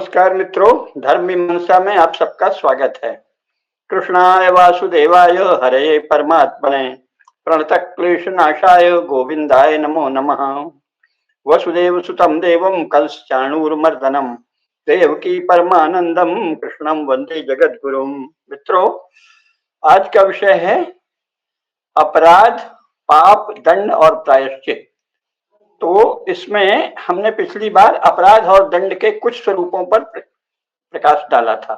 नमस्कार मित्रों, धर्म मीमांसा में आप सबका स्वागत है। कृष्णाय वासुदेवाय हरे परमात्मने प्रणतः क्लेशनाशाय गोविंदाय नमो नमः। वसुदेव सुतं देवं कंसचाणूरमर्दनम देवकी परमानंदम कृष्णं वंदे जगद्गुरुम। मित्रों, आज का विषय है अपराध, पाप, दंड और प्रायश्चित। तो इसमें हमने पिछली बार अपराध और दंड के कुछ स्वरूपों पर प्रकाश डाला था।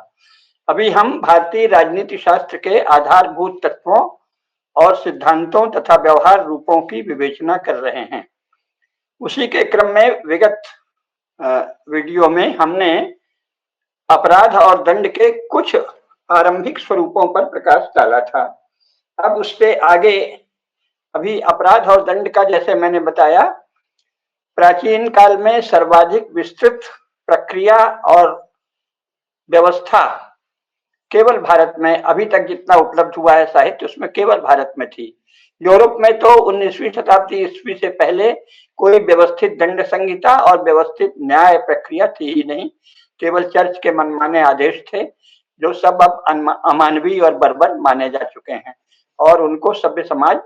अभी हम भारतीय राजनीति शास्त्र के आधारभूत तत्वों और सिद्धांतों तथा व्यवहार रूपों की विवेचना कर रहे हैं। उसी के क्रम में विगत वीडियो में हमने अपराध और दंड के कुछ आरंभिक स्वरूपों पर प्रकाश डाला था। अब उससे आगे अभी अपराध और दंड का, जैसे मैंने बताया, प्राचीन काल में सर्वाधिक विस्तृत प्रक्रिया और व्यवस्था केवल भारत में, अभी तक जितना उपलब्ध हुआ है साहित्य, उसमें केवल भारत में थी। यूरोप में तो 19वीं शताब्दी ईस्वी से पहले कोई व्यवस्थित दंड संहिता और व्यवस्थित न्याय प्रक्रिया थी ही नहीं। केवल चर्च के मनमाने आदेश थे जो सब अब अमानवीय और बर्बर माने जा चुके हैं और उनको सभ्य समाज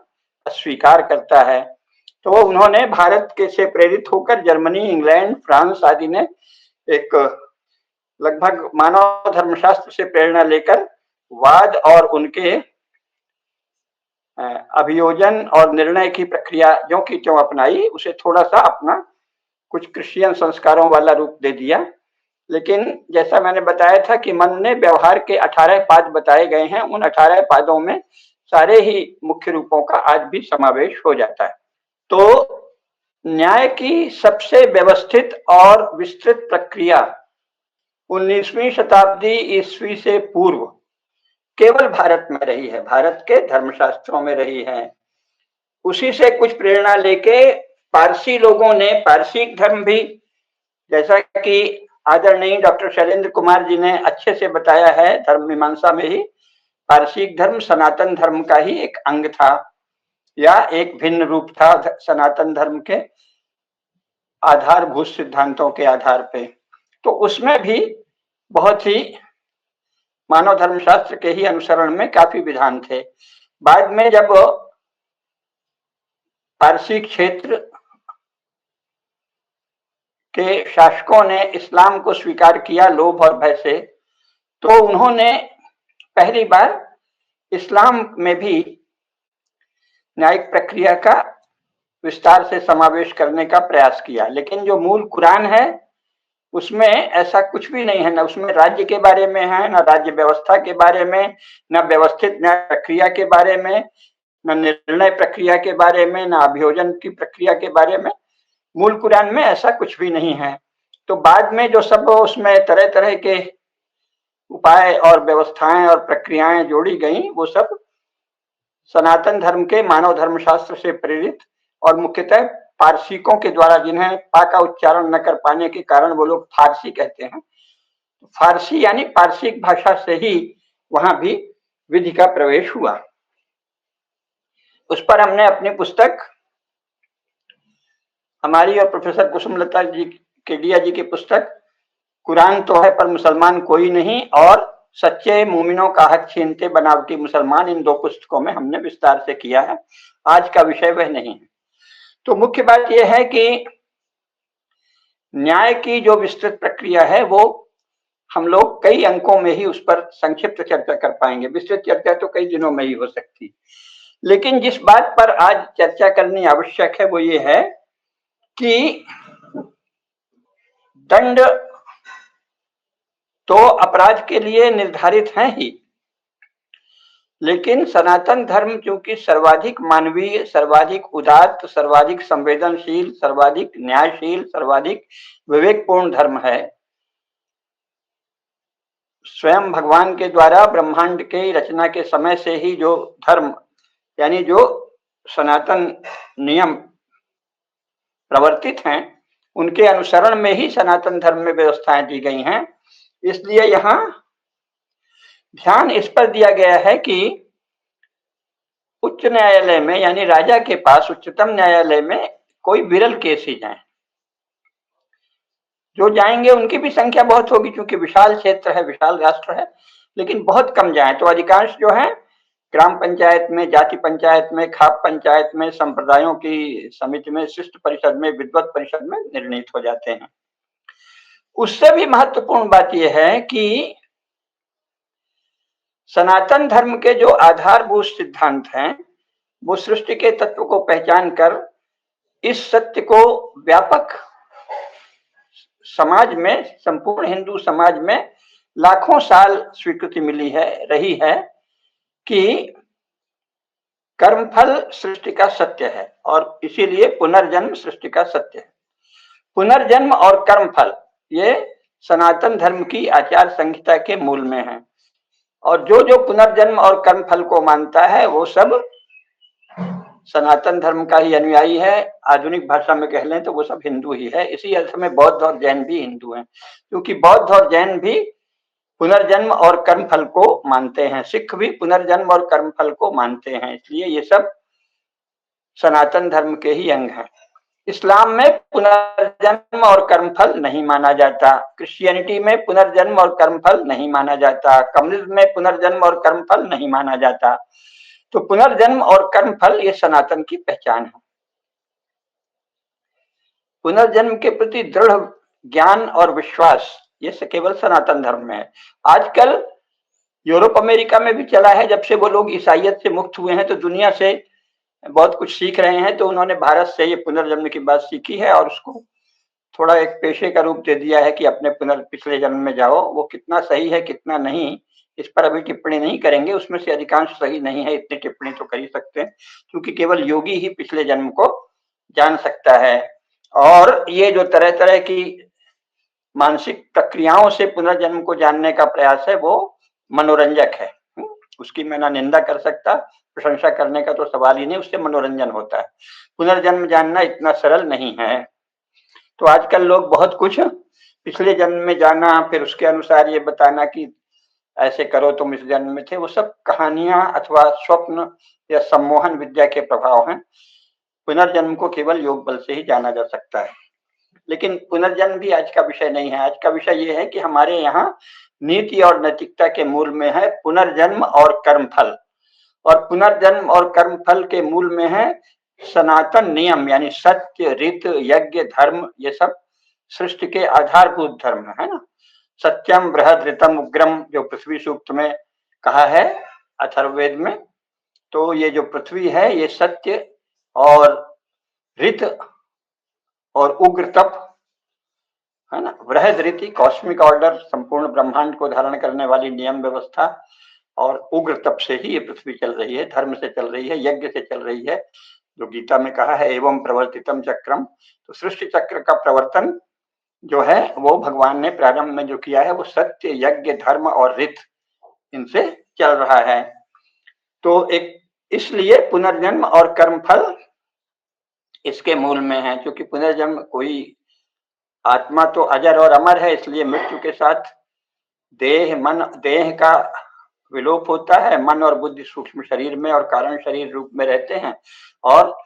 अस्वीकार करता है। तो उन्होंने भारत के से प्रेरित होकर जर्मनी, इंग्लैंड, फ्रांस आदि ने एक लगभग मानव धर्मशास्त्र से प्रेरणा लेकर वाद और उनके अभियोजन और निर्णय की प्रक्रिया ज्यों की त्यों अपनाई, उसे थोड़ा सा अपना कुछ क्रिश्चियन संस्कारों वाला रूप दे दिया। लेकिन जैसा मैंने बताया था कि मन ने व्यवहार के 18 पाद बताए गए हैं, उन 18 पादों में सारे ही मुख्य रूपों का आज भी समावेश हो जाता है। तो न्याय की सबसे व्यवस्थित और विस्तृत प्रक्रिया 19वीं शताब्दी ईस्वी से पूर्व केवल भारत में रही है, भारत के धर्मशास्त्रों में रही है। उसी से कुछ प्रेरणा लेके पारसी लोगों ने पारसिक धर्म भी, जैसा कि आदरणीय डॉक्टर शैलेंद्र कुमार जी ने अच्छे से बताया है धर्म मीमांसा में ही, पारसिक धर्म सनातन धर्म का ही एक अंग था या एक भिन्न रूप था सनातन धर्म के आधारभूत सिद्धांतों के आधार पे। तो उसमें भी बहुत ही मानव धर्मशास्त्र के ही अनुसरण में काफी विधान थे। बाद में जब पारसी क्षेत्र के शासकों ने इस्लाम को स्वीकार किया लोभ और भय से, तो उन्होंने पहली बार इस्लाम में भी न्यायिक प्रक्रिया का विस्तार से समावेश करने का प्रयास किया। लेकिन जो मूल कुरान है उसमें ऐसा कुछ भी नहीं है, न उसमें राज्य के बारे में है, न राज्य व्यवस्था के बारे में, न व्यवस्थित न्याय प्रक्रिया के बारे में, न निर्णय प्रक्रिया के बारे में, न अभियोजन की प्रक्रिया के बारे में। मूल कुरान में ऐसा कुछ भी नहीं है। तो बाद में जो सब उसमें तरह तरह के उपाय और व्यवस्थाएं और प्रक्रियाएं जोड़ी गई, वो सब सनातन धर्म के मानव धर्मशास्त्र से प्रेरित और मुख्यतः पारसिकों के द्वारा, जिन्हें पा का उच्चारण न कर पाने के कारण वो लोग फारसी कहते हैं, फारसी यानी पारसिक भाषा से ही वहां भी विधि का प्रवेश हुआ। उस पर हमने अपनी पुस्तक, हमारी और प्रोफेसर कुसुमलता जी केडिया जी की पुस्तक कुरान तो है पर मुसलमान कोई नहीं और सच्चे मोमिनों का हक छीनते बनावटी मुसलमान, इन दो पुस्तकों में हमने विस्तार से किया है। आज का विषय वह नहीं है। तो मुख्य बात यह है कि न्याय की जो विस्तृत प्रक्रिया है वो हम लोग कई अंकों में ही उस पर संक्षिप्त चर्चा कर पाएंगे। विस्तृत चर्चा तो कई दिनों में ही हो सकती। लेकिन जिस बात पर आज चर्चा करनी आवश्यक है वो ये है कि दंड तो अपराध के लिए निर्धारित हैं ही, लेकिन सनातन धर्म चूंकि सर्वाधिक मानवीय, सर्वाधिक उदात्त, सर्वाधिक संवेदनशील, सर्वाधिक न्यायशील, सर्वाधिक विवेकपूर्ण धर्म है, स्वयं भगवान के द्वारा ब्रह्मांड के रचना के समय से ही जो धर्म यानी जो सनातन नियम प्रवर्तित हैं, उनके अनुसरण में ही सनातन धर्म में व्यवस्थाएं दी गई हैं। इसलिए यहाँ ध्यान इस पर दिया गया है कि उच्च न्यायालय में यानी राजा के पास, उच्चतम न्यायालय में कोई विरल केस ही जाए जो जाएंगे उनकी भी संख्या बहुत होगी, क्योंकि विशाल क्षेत्र है, विशाल राष्ट्र है, लेकिन बहुत कम जाए। तो अधिकांश जो है ग्राम पंचायत में, जाति पंचायत में, खाप पंचायत में, संप्रदायों की समिति में, शिष्ट परिषद में, विद्वत परिषद में निर्णीत हो जाते हैं। उससे भी महत्वपूर्ण बात यह है कि सनातन धर्म के जो आधारभूत सिद्धांत हैं, वो सृष्टि के तत्व को पहचान कर इस सत्य को व्यापक समाज में, संपूर्ण हिंदू समाज में लाखों साल स्वीकृति मिली है, रही है कि कर्मफल सृष्टि का सत्य है, और इसीलिए पुनर्जन्म सृष्टि का सत्य है। पुनर्जन्म और कर्मफल ये सनातन धर्म की आचार संहिता के मूल में है, और जो जो पुनर्जन्म और कर्मफल को मानता है वो सब सनातन धर्म का ही अनुयायी है। आधुनिक भाषा में कह लें तो वो सब हिंदू ही है। इसी अर्थ में बौद्ध और जैन भी हिंदू हैं, क्योंकि बौद्ध और जैन भी पुनर्जन्म और कर्मफल को मानते हैं। सिख भी पुनर्जन्म और कर्मफल को मानते हैं, इसलिए ये सब सनातन धर्म के ही अंग हैं। इस्लाम में पुनर्जन्म और कर्मफल नहीं माना जाता, क्रिश्चियनिटी में पुनर्जन्म और कर्मफल नहीं माना जाता, कम्युनिज्म में पुनर्जन्म और कर्मफल नहीं माना जाता। तो पुनर्जन्म और कर्मफल ये सनातन की पहचान है। पुनर्जन्म के प्रति दृढ़ ज्ञान और विश्वास ये केवल सनातन धर्म में है। आजकल यूरोप अमेरिका में भी चला है, जब से वो लोग ईसाइयत से मुक्त हुए हैं तो दुनिया से बहुत कुछ सीख रहे हैं। तो उन्होंने भारत से ये पुनर्जन्म की बात सीखी है और उसको थोड़ा एक पेशे का रूप दे दिया है कि अपने पिछले जन्म में जाओ। वो कितना सही है कितना नहीं, इस पर अभी टिप्पणी नहीं करेंगे, उसमें से अधिकांश सही नहीं है, इतनी टिप्पणी तो कर ही सकते हैं, क्योंकि केवल योगी ही पिछले जन्म को जान सकता है। और ये जो तरह तरह की मानसिक प्रक्रियाओं से पुनर्जन्म को जानने का प्रयास है वो मनोरंजक है। उसकी मैं ना निंदा कर सकता, प्रशंसा करने का तो सवाल ही नहीं, उससे मनोरंजन होता है। पुनर्जन्म जानना इतना सरल नहीं है। तो आजकल लोग बहुत कुछ पिछले जन्म में जाना, फिर उसके अनुसार ये बताना कि ऐसे करो तुम इस जन्म में थे, वो सब कहानियां अथवा स्वप्न या सम्मोहन विद्या के प्रभाव हैं। पुनर्जन्म को केवल योग बल से ही जाना जा सकता है। लेकिन पुनर्जन्म भी आज का विषय नहीं है। आज का विषय ये है कि हमारे यहाँ नीति और नैतिकता के मूल में है पुनर्जन्म और कर्मफल, और पुनर्जन्म और कर्मफल के मूल में है सनातन नियम, यानी सत्य, रीत, यज्ञ, धर्म। ये सब सृष्टि के आधारभूत धर्म है ना। सत्यम बृहद ऋतम उग्रम जो पृथ्वी सूक्त में कहा है अथर्ववेद में, तो ये जो पृथ्वी है ये सत्य और ऋत और उग्र तप है ना। बृहद रीति कॉस्मिक ऑर्डर, संपूर्ण ब्रह्मांड को धारण करने वाली नियम व्यवस्था, और उग्र तप से ही ये पृथ्वी चल रही है, धर्म से चल रही है, यज्ञ से चल रही है, जो गीता में कहा है एवं प्रवर्तितम चक्रम। तो सृष्टि चक्र का प्रवर्तन जो है वो भगवान ने प्रारंभ में जो किया है वो सत्य, यज्ञ, धर्म और रीत, इनसे चल रहा है। तो एक इसलिए पुनर्जन्म और कर्मफल इसके मूल में है, क्योंकि पुनर्जन्म कोई आत्मा तो अजर और अमर है, इसलिए मृत्यु के साथ देह का विलोप होता है, मन और बुद्धि सूक्ष्म शरीर में और कारण शरीर रूप में रहते हैं, और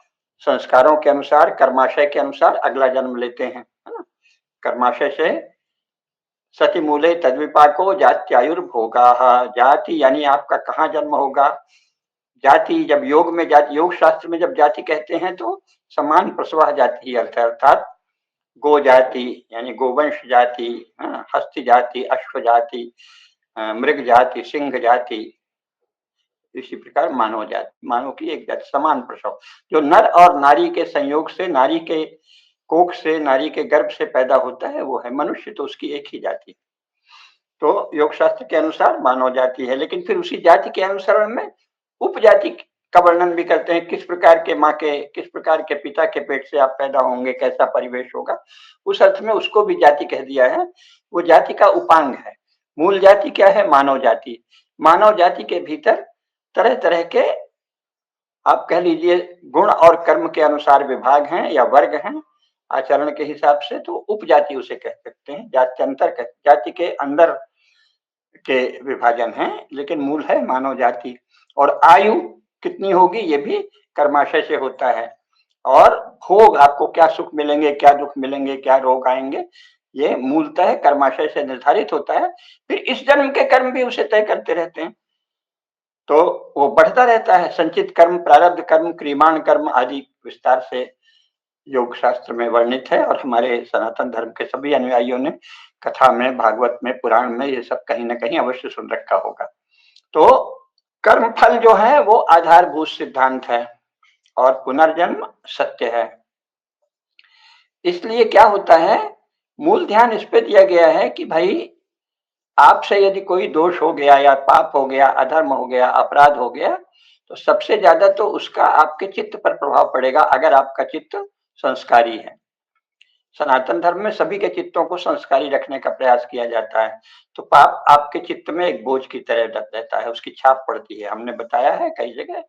संस्कारों के अनुसार, कर्माशय के अनुसार अगला जन्म लेते हैं, है ना। कर्माशय से सति मूले तद्विपाको जात्यायुर्भोगा। जाति यानी आपका कहाँ जन्म होगा। जाति जब योग में, जाति योग शास्त्र में जब जाति कहते हैं तो समान प्रसवा जाति ही अर्थ है, अर्थात गो जाति यानी गोवंश जाति, हस्ती जाति, अश्व जाति, मृग जाति, सिंह जाति, इसी प्रकार मानव जाति, मानव की एक जाति, समान प्रसव। जो नर और नारी के संयोग से, नारी के कोख से, नारी के गर्भ से पैदा होता है वो है मनुष्य, तो उसकी एक ही जाति। तो योग शास्त्र के अनुसार मानव जाति है, लेकिन फिर उसी जाति के अनुसार में उपजाति का वर्णन भी करते हैं, किस प्रकार के माँ के, किस प्रकार के पिता के पेट से आप पैदा होंगे, कैसा परिवेश होगा, उस अर्थ में उसको भी जाति कह दिया है। वो जाति का उपांग है। मूल जाति क्या है, मानव जाति। मानव जाति के भीतर तरह तरह के आप कह लीजिए गुण और कर्म के अनुसार विभाग हैं या वर्ग हैं, आचरण के हिसाब से, तो उपजाति उसे कह सकते हैं। जात्यंतर जाति के अंदर के विभाजन है, लेकिन मूल है मानव जाति। और आयु कितनी होगी ये भी कर्माशय से होता है, और भोग आपको क्या सुख मिलेंगे, क्या दुख मिलेंगे, क्या रोग आएंगे, ये मूलतः कर्माशय से निर्धारित होता है। फिर इस जन्म के कर्म भी उसे तय करते रहते हैं, तो वो बढ़ता रहता है। संचित कर्म, प्रारब्ध कर्म, क्रियमाण कर्म आदि विस्तार से योग शास्त्र में वर्णित है, और हमारे सनातन धर्म के सभी अनुयायियों ने कथा में, भागवत में, पुराण में ये सब कहीं न कहीं अवश्य सुन रखा होगा। तो कर्म फल जो है वो आधारभूत सिद्धांत है और पुनर्जन्म सत्य है। इसलिए क्या होता है, मूल ध्यान इस पे दिया गया है कि भाई आपसे यदि कोई दोष हो गया या पाप हो गया, अधर्म हो गया, अपराध हो गया, तो सबसे ज्यादा तो उसका आपके चित्त पर प्रभाव पड़ेगा, अगर आपका चित्त संस्कारी है। सनातन धर्म में सभी के चित्तों को संस्कारी रखने का प्रयास किया जाता है। तो पाप आपके चित्त में एक बोझ की तरह रहता है, उसकी छाप पड़ती है। हमने बताया है कई जगह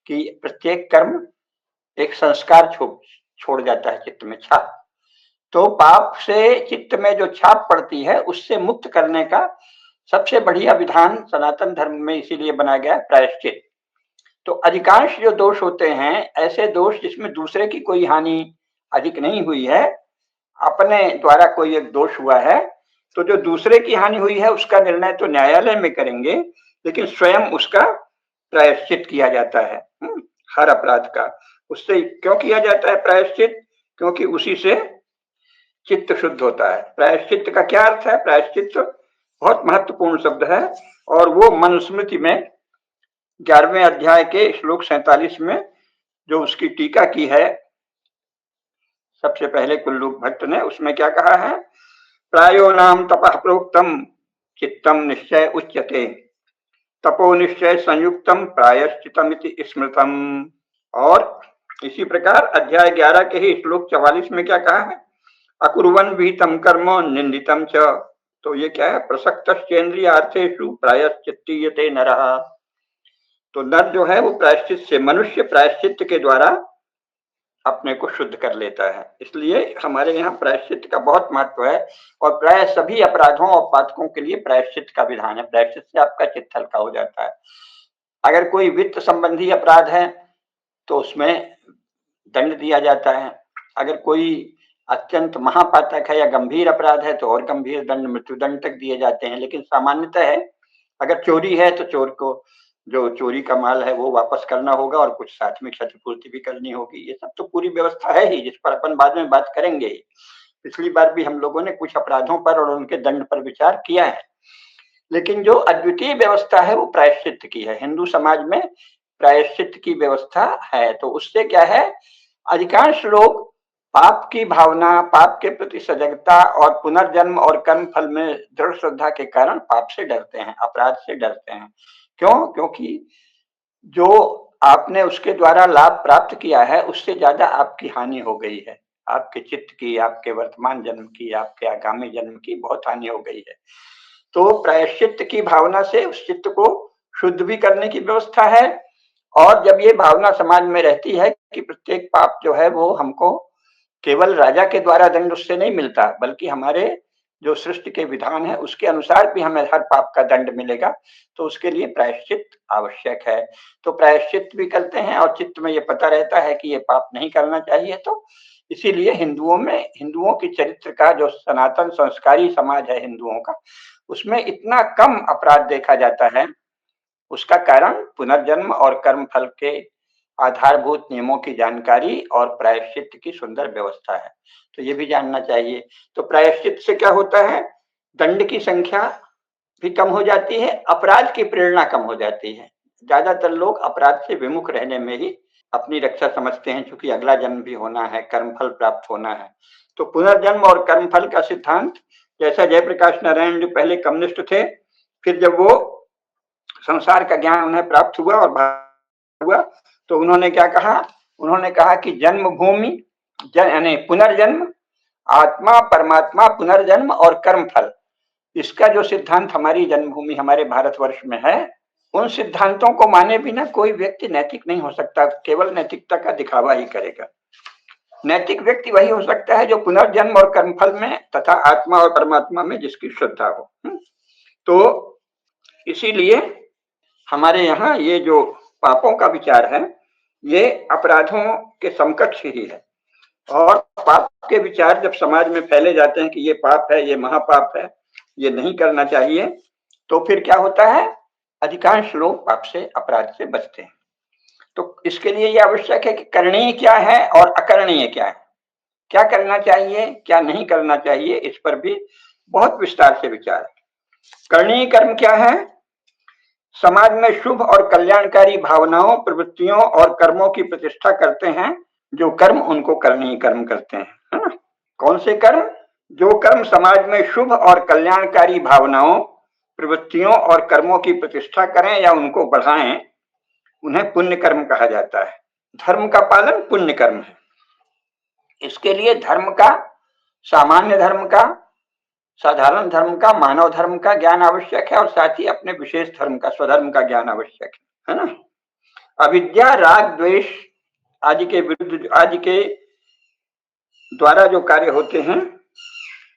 कि प्रत्येक कर्म एक संस्कार छोड़ जाता है चित्त में छाप। तो पाप से चित्त में जो छाप पड़ती है उससे मुक्त करने का सबसे बढ़िया विधान सनातन धर्म में इसीलिए बनाया गया है, प्रायश्चित। तो अधिकांश जो दोष होते हैं, ऐसे दोष जिसमें दूसरे की कोई हानि अधिक नहीं हुई है, अपने द्वारा कोई एक दोष हुआ है, तो जो दूसरे की हानि हुई है उसका निर्णय तो न्यायालय में करेंगे, लेकिन स्वयं उसका प्रायश्चित किया जाता है। हर अपराध का उससे क्यों किया जाता है प्रायश्चित? क्योंकि उसी से चित्त शुद्ध होता है। प्रायश्चित का क्या अर्थ है? प्रायश्चित बहुत महत्वपूर्ण शब्द है, और वो मनुस्मृति में 11वें अध्याय के श्लोक 47 में जो उसकी टीका की है सबसे पहले कुल्लूक भट्ट ने, उसमें क्या कहा है? प्रायो नाम तपः प्रोक्तम चित्तम निश्चय उच्यते, तपो निश्चय संयुक्तम प्रायश्चितमिति स्मृतम। और इसी प्रकार अध्याय 11 के ही श्लोक 44 में क्या कहा है? अकुर्वन् विहितं कर्म निंदितं च। तो ये क्या है? प्रसक्तश्चेन्द्रियार्थेषु प्रायश्चित्तीयते नरः। तो नर जो है वो प्रायश्चित से, मनुष्य प्रायश्चित के द्वारा अपने को शुद्ध कर लेता है। इसलिए हमारे यहाँ प्रायश्चित का बहुत महत्व है, और प्राय सभी अपराधों और पातकों के लिए प्रायश्चित का विधान है। प्रायश्चित से आपका चित्त हल्का हो जाता है। अगर कोई वित्त संबंधी अपराध है तो उसमें दंड दिया जाता है। अगर कोई अत्यंत महापातक है या गंभीर अपराध है तो और गंभीर दंड, मृत्युदंड तक दिए जाते हैं। लेकिन सामान्यतः है, अगर चोरी है तो चोर को जो चोरी का माल है वो वापस करना होगा, और कुछ साथ में क्षतिपूर्ति भी करनी होगी। ये सब तो पूरी व्यवस्था है ही, जिस पर अपन बाद में बात करेंगे। पिछली बार भी हम लोगों ने कुछ अपराधों पर और उनके दंड पर विचार किया है। लेकिन जो अद्वितीय व्यवस्था है वो प्रायश्चित की है। हिंदू समाज में प्रायश्चित की व्यवस्था है। तो उससे क्या है, अधिकांश लोग पाप की भावना, पाप के प्रति सजगता और पुनर्जन्म और कर्म फल में दृढ़ श्रद्धा के कारण पाप से डरते हैं, अपराध से डरते हैं। क्यों? क्योंकि जो आपने उसके द्वारा लाभ प्राप्त किया है उससे ज्यादा आपकी हानि हो गई है। आपके चित्त की, आपके वर्तमान जन्म की, आपके आगामी जन्म की बहुत हानि हो गई है। तो प्रायश्चित की भावना से उस चित्त को शुद्ध भी करने की व्यवस्था है। और जब ये भावना समाज में रहती है कि प्रत्येक पाप जो है वो हमको केवल राजा के द्वारा दंड उससे नहीं मिलता, बल्कि हमारे जो सृष्टि के विधान है उसके अनुसार भी हमें हर पाप का दंड मिलेगा, तो उसके लिए प्रायश्चित आवश्यक है। तो प्रायश्चित भी करते हैं, और चित्त में ये पता रहता है कि ये पाप नहीं करना चाहिए। तो इसीलिए हिंदुओं की चरित्र का जो सनातन संस्कारी समाज है हिंदुओं का, उसमें इतना कम अपराध देखा जाता है। उसका कारण पुनर्जन्म और कर्म फल के आधारभूत नियमों की जानकारी और प्रायश्चित की सुंदर व्यवस्था है। तो ये भी जानना चाहिए। तो प्रायश्चित से क्या होता है? दंड की संख्या भी कम हो जाती है, अपराध की प्रेरणा कम हो जाती है। ज्यादातर लोग अपराध से विमुख रहने में ही अपनी रक्षा समझते हैं, क्योंकि अगला जन्म भी होना है, कर्मफल प्राप्त होना है। तो पुनर्जन्म और कर्मफल का सिद्धांत, जैसा जयप्रकाश नारायण जो पहले कम्युनिस्ट थे, फिर जब वो संसार का ज्ञान उन्हें प्राप्त हुआ और हुआ, तो उन्होंने क्या कहा? उन्होंने कहा कि जन्मभूमि यानी पुनर्जन्म, आत्मा, परमात्मा, पुनर्जन्म और कर्मफल, इसका जो सिद्धांत हमारी जन्मभूमि हमारे भारतवर्ष में है, उन सिद्धांतों को माने बिना कोई व्यक्ति नैतिक नहीं हो सकता। केवल नैतिकता का दिखावा ही करेगा। नैतिक व्यक्ति वही हो सकता है जो पुनर्जन्म और कर्मफल में तथा आत्मा और परमात्मा में जिसकी श्रद्धा हो। तो इसीलिए हमारे यहाँ ये जो पापों का विचार है ये अपराधों के समकक्ष ही है। और पाप के विचार जब समाज में फैले जाते हैं कि ये पाप है, ये महापाप है, ये नहीं करना चाहिए, तो फिर क्या होता है, अधिकांश लोग पाप से, अपराध से बचते हैं। तो इसके लिए ये आवश्यक है कि करणीय क्या है और अकरणीय क्या है, क्या करना चाहिए, क्या नहीं करना चाहिए, इस पर भी बहुत विस्तार से विचार है। करणीय कर्म क्या है? समाज में शुभ और कल्याणकारी भावनाओं, प्रवृत्तियों और कर्मों की प्रतिष्ठा करते हैं जो कर्म, उनको करणीय कर्म करते हैं, है ना। कौन से कर्म? जो कर्म समाज में शुभ और कल्याणकारी भावनाओं, प्रवृत्तियों और कर्मों की प्रतिष्ठा करें या उनको बढ़ाएं, उन्हें पुण्य कर्म कहा जाता है। धर्म का पालन पुण्य कर्म है। इसके लिए धर्म का, सामान्य धर्म का, साधारण धर्म का, मानव धर्म का ज्ञान आवश्यक है और साथ ही अपने विशेष धर्म का, स्वधर्म का ज्ञान आवश्यक है ना। अविद्या, राग, द्वेष आदि के विरुद्ध, आदि के द्वारा जो कार्य होते हैं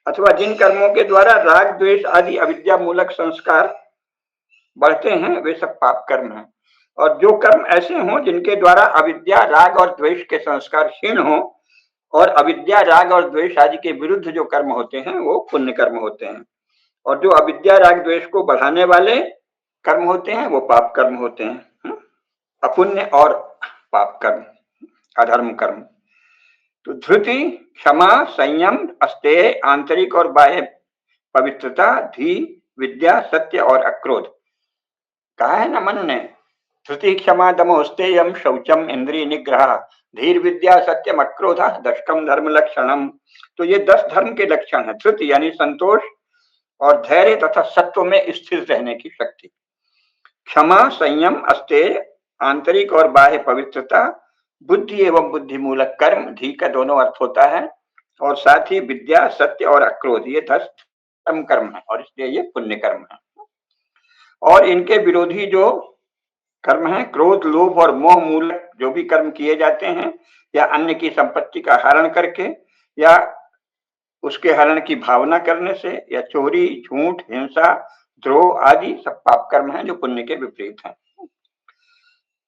अथवा जिन कर्मों के द्वारा राग, द्वेष आदि अविद्या मूलक संस्कार बढ़ते हैं, वे सब पाप कर्म हैं। और जो कर्म ऐसे हों जिनके द्वारा अविद्या, राग और द्वेष के संस्कार क्षीण हों और अविद्या, राग और द्वेष आदि के विरुद्ध जो कर्म होते हैं वो पुण्य कर्म होते हैं। और जो अविद्या, राग, द्वेष को बढ़ाने वाले कर्म होते हैं वो पाप कर्म होते हैं। अपुण्य और पाप कर्म, अधर्म कर्म। तो धृति, क्षमा, संयम, अस्तेय, आंतरिक और बाह्य पवित्रता, धी, विद्या, सत्य और अक्रोध। कहा है ना मन ने, धृति, क्षमा, दमो, स्तेयम, शौचम, इंद्रिय निग्रह, धीर, विद्या, सत्यम, अक्रोध, दशकम धर्म लक्षणम। तो ये 10 धर्म के लक्षण है। धृति यानी संतोष और धैर्य तथा सत्व में स्थिर रहने की शक्ति। क्षमा, संयम, अस्तेय, आंतरिक और बाह्य पवित्रता, बुद्धि एवं बुद्धि मूलक कर्म, धी का दोनों अर्थ होता है, और साथ ही विद्या, सत्य और अक्रोध, ये 10 धर्म कर्म है और इसलिए ये पुण्य कर्म है। और इनके विरोधी जो कर्म है, क्रोध, लोभ और मोह मूलक जो भी कर्म किए जाते हैं, या अन्य की संपत्ति का हरण करके या उसके हरण की भावना करने से, या चोरी, झूठ, हिंसा, द्रोह आदि सब पाप कर्म हैं जो पुण्य के विपरीत हैं।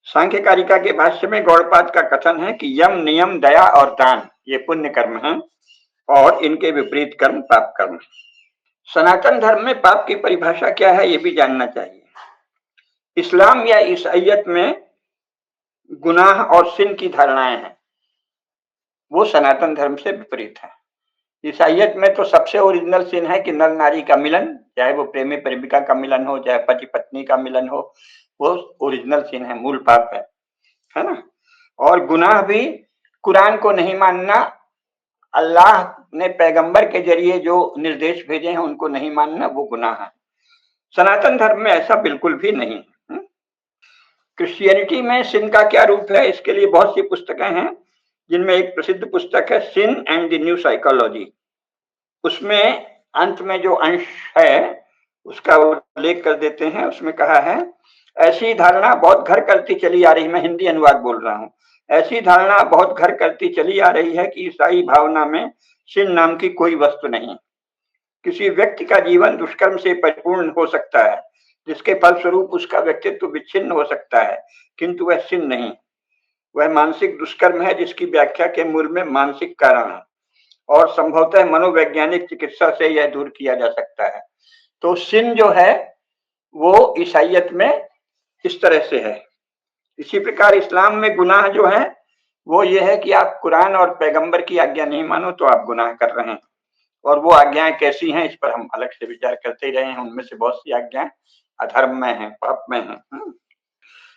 सांख्य कारिका के भाष्य में गौड़पाद का कथन है कि यम, नियम, दया और दान ये पुण्य कर्म हैं और इनके विपरीत कर्म पाप कर्म है। सनातन धर्म में पाप की परिभाषा क्या है ये भी जानना चाहिए। इस्लाम या ईसाइयत में गुनाह और सिन की धारणाएं हैं, वो सनातन धर्म से विपरीत है। ईसाइयत में तो सबसे ओरिजिनल सिन है कि नर नारी का मिलन, चाहे वो प्रेमी प्रेमिका का मिलन हो, चाहे पति पत्नी का मिलन हो, वो ओरिजिनल सिन है, मूल पाप है ना। और गुनाह भी कुरान को नहीं मानना, अल्लाह ने पैगंबर के जरिए जो निर्देश भेजे हैं उनको नहीं मानना, वो गुनाह है। सनातन धर्म में ऐसा बिल्कुल भी नहीं। क्रिश्चियनिटी में सिन का क्या रूप है, इसके लिए बहुत सी पुस्तकें हैं, जिनमें एक प्रसिद्ध पुस्तक है sin and the new psychology. उसमें अंत में जो अंश है उसका उल्लेख कर देते हैं। उसमें कहा है, ऐसी धारणा बहुत घर करती चली आ रही, मैं हिंदी अनुवाद बोल रहा हूँ, ऐसी धारणा बहुत घर करती चली आ रही है कि ईसाई भावना में सिन नाम की कोई वस्तु नहीं। किसी व्यक्ति का जीवन दुष्कर्म से परिपूर्ण हो सकता है, जिसके फलस्वरूप उसका व्यक्तित्व विच्छिन्न हो सकता है, किंतु वह सिन नहीं। वह मानसिक दुष्कर्म है जिसकी व्याख्या के मूल में मानसिक कारण है और संभवतः मनोवैज्ञानिक चिकित्सा से यह दूर किया जा सकता है। तो सिन जो है वो ईसाइयत में इस तरह से है। इसी प्रकार इस्लाम में गुनाह जो है वो ये है कि आप कुरान और पैगंबर की आज्ञा नहीं मानो तो आप गुनाह कर रहे हैं। और वो आज्ञाएं कैसी हैं इस पर हम अलग से विचार करते ही रहे हैं। उनमें से बहुत सी आज्ञाएं अधर्म में है, पाप में है।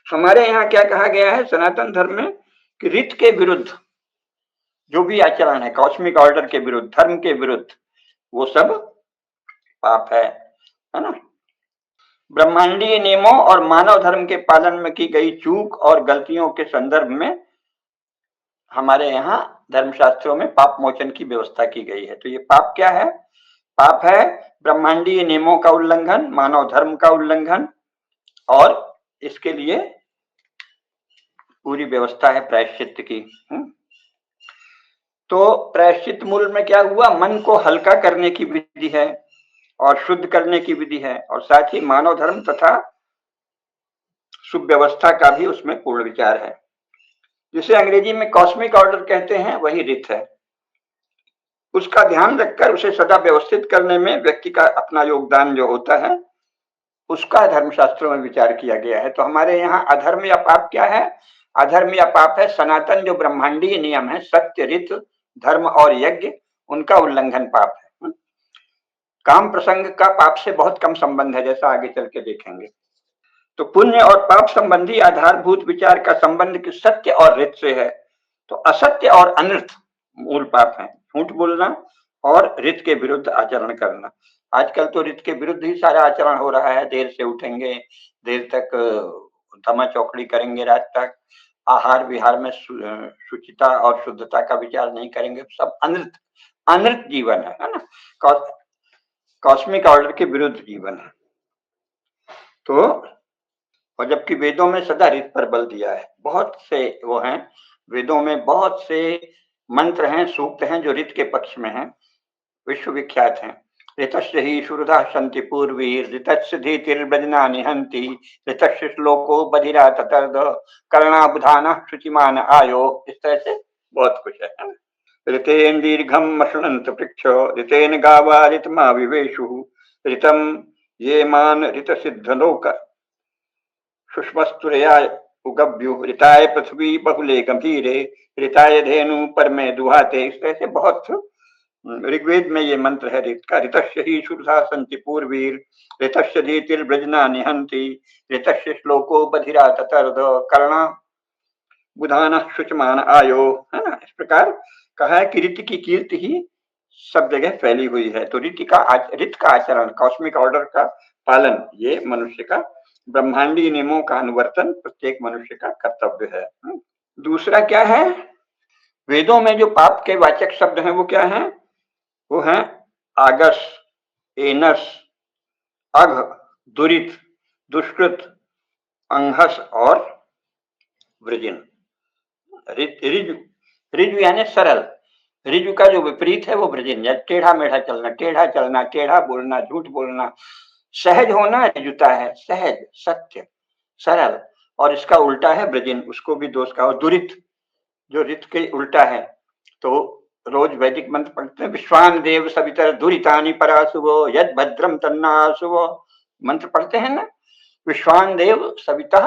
हमारे यहाँ क्या कहा गया है सनातन धर्म में कि रीत के विरुद्ध जो भी आचरण है, कॉस्मिक ऑर्डर के विरुद्ध, धर्म के विरुद्ध, वो सब पाप है ना। ब्रह्मांडीय नियमों और मानव धर्म के पालन में की गई चूक और गलतियों के संदर्भ में हमारे यहाँ धर्मशास्त्रों में पाप मोचन की व्यवस्था की गई है। तो ये पाप क्या है? पाप है ब्रह्मांडीय नियमों का उल्लंघन, मानव धर्म का उल्लंघन, और इसके लिए पूरी व्यवस्था है प्रायश्चित की। तो प्रायश्चित मूल में क्या हुआ? मन को हल्का करने की विधि है और शुद्ध करने की विधि है, और साथ ही मानव धर्म तथा सुव्यवस्था का भी उसमें पूर्ण विचार है। जिसे अंग्रेजी में कॉस्मिक ऑर्डर कहते हैं, वही रीत है। उसका ध्यान रखकर उसे सदा व्यवस्थित करने में व्यक्ति का अपना योगदान जो होता है, उसका धर्मशास्त्रों में विचार किया गया है। तो हमारे यहाँ अधर्म या पाप क्या है? अधर्म या पाप है सनातन जो ब्रह्मांडीय नियम है, सत्य, ऋत, धर्म और यज्ञ, उनका उल्लंघन पाप है। काम प्रसंग का पाप से बहुत कम संबंध है, जैसा आगे चल के देखेंगे। तो पुण्य और पाप संबंधी आधारभूत विचार का संबंध कि सत्य और ऋत से है। तो असत्य और अनर्थ मूल पाप है, झूठ बोलना और ऋत के विरुद्ध आचरण करना। आजकल तो ऋत के विरुद्ध ही सारा आचरण हो रहा है। देर से उठेंगे, देर तक धमा चौकड़ी करेंगे, रात तक आहार विहार में शुचिता और शुद्धता का विचार नहीं करेंगे, सब अनर्थ अनर्थ जीवन है ना, कॉस्मिक ऑर्डर के विरुद्ध जीवन है। तो और जबकि वेदों में सदा ऋत पर बल दिया है, बहुत से वो हैं, वेदों में बहुत से मंत्र हैं, सूक्त हैं जो ऋत के पक्ष में हैं, विश्व विख्यात हैं। ऋतस्य ही शुरुधा सन्ति पूर्वीर, ऋतस्य धीतिर्व्रजना निहन्ति, ऋतस्य श्लोको बधिरा ततर्द, कर्णाबुधाना शुचिमान आयो। इस तरह से बहुत कुछ है ना। ऋतेन दीर्घम अशुनंत पृक्ष, ऋतेन गावा ऋतमा विवेशु, ऋतम ये मान ऋत सिद्ध लोक, सुष्मस्तुरया उगभ्यु, ऋताय पृथ्वी बहुले गंभीरे, ऋताय धेनु पर में दुहाते। इस तरह से बहुत ऋग्वेद में ये मंत्र है ऋत का। ऋतस्य ही शुरुधा सन्ति पूर्वीर, ऋतस्य धीतिर्व्रजना निहन्ति, ऋतस्य श्लोको बधिरा ततर्द, कर्णा बुधान शुचमान आयो, है ना। इस प्रकार कहा है कि ऋत की कीर्ति ही सब जगह फैली हुई है। तो ऋत का आचरण, कॉस्मिक ऑर्डर का पालन, ये मनुष्य का ब्रह्मांडीय नियमों का अनुवर्तन प्रत्येक मनुष्य का कर्तव्य है। दूसरा क्या है? वेदों में जो पाप के वाचक शब्द हैं वो क्या हैं? वो हैं आगस, एनस, अघ, दुरित, दुष्कृत, अंहस और वृजिन। ऋजु, ऋजु यानी सरल, ऋजु का जो विपरीत है वो वृजिन, या टेढ़ा मेढ़ा चलना, टेढ़ा चलना, टेढ़ा बोलना, झूठ बोलना। सहज होना ऋजुता है, सहज, सत्य, सरल, और इसका उल्टा है वृजिन, उसको भी दोष का। और दुरित जो ऋत के उल्टा है, तो रोज वैदिक मंत्र पढ़ते हैं, विश्वान देव सवितर दुरितानि पराशुभो यद भद्रम तन्नाशुभो, मंत्र पढ़ते हैं ना। विश्वान देव सविता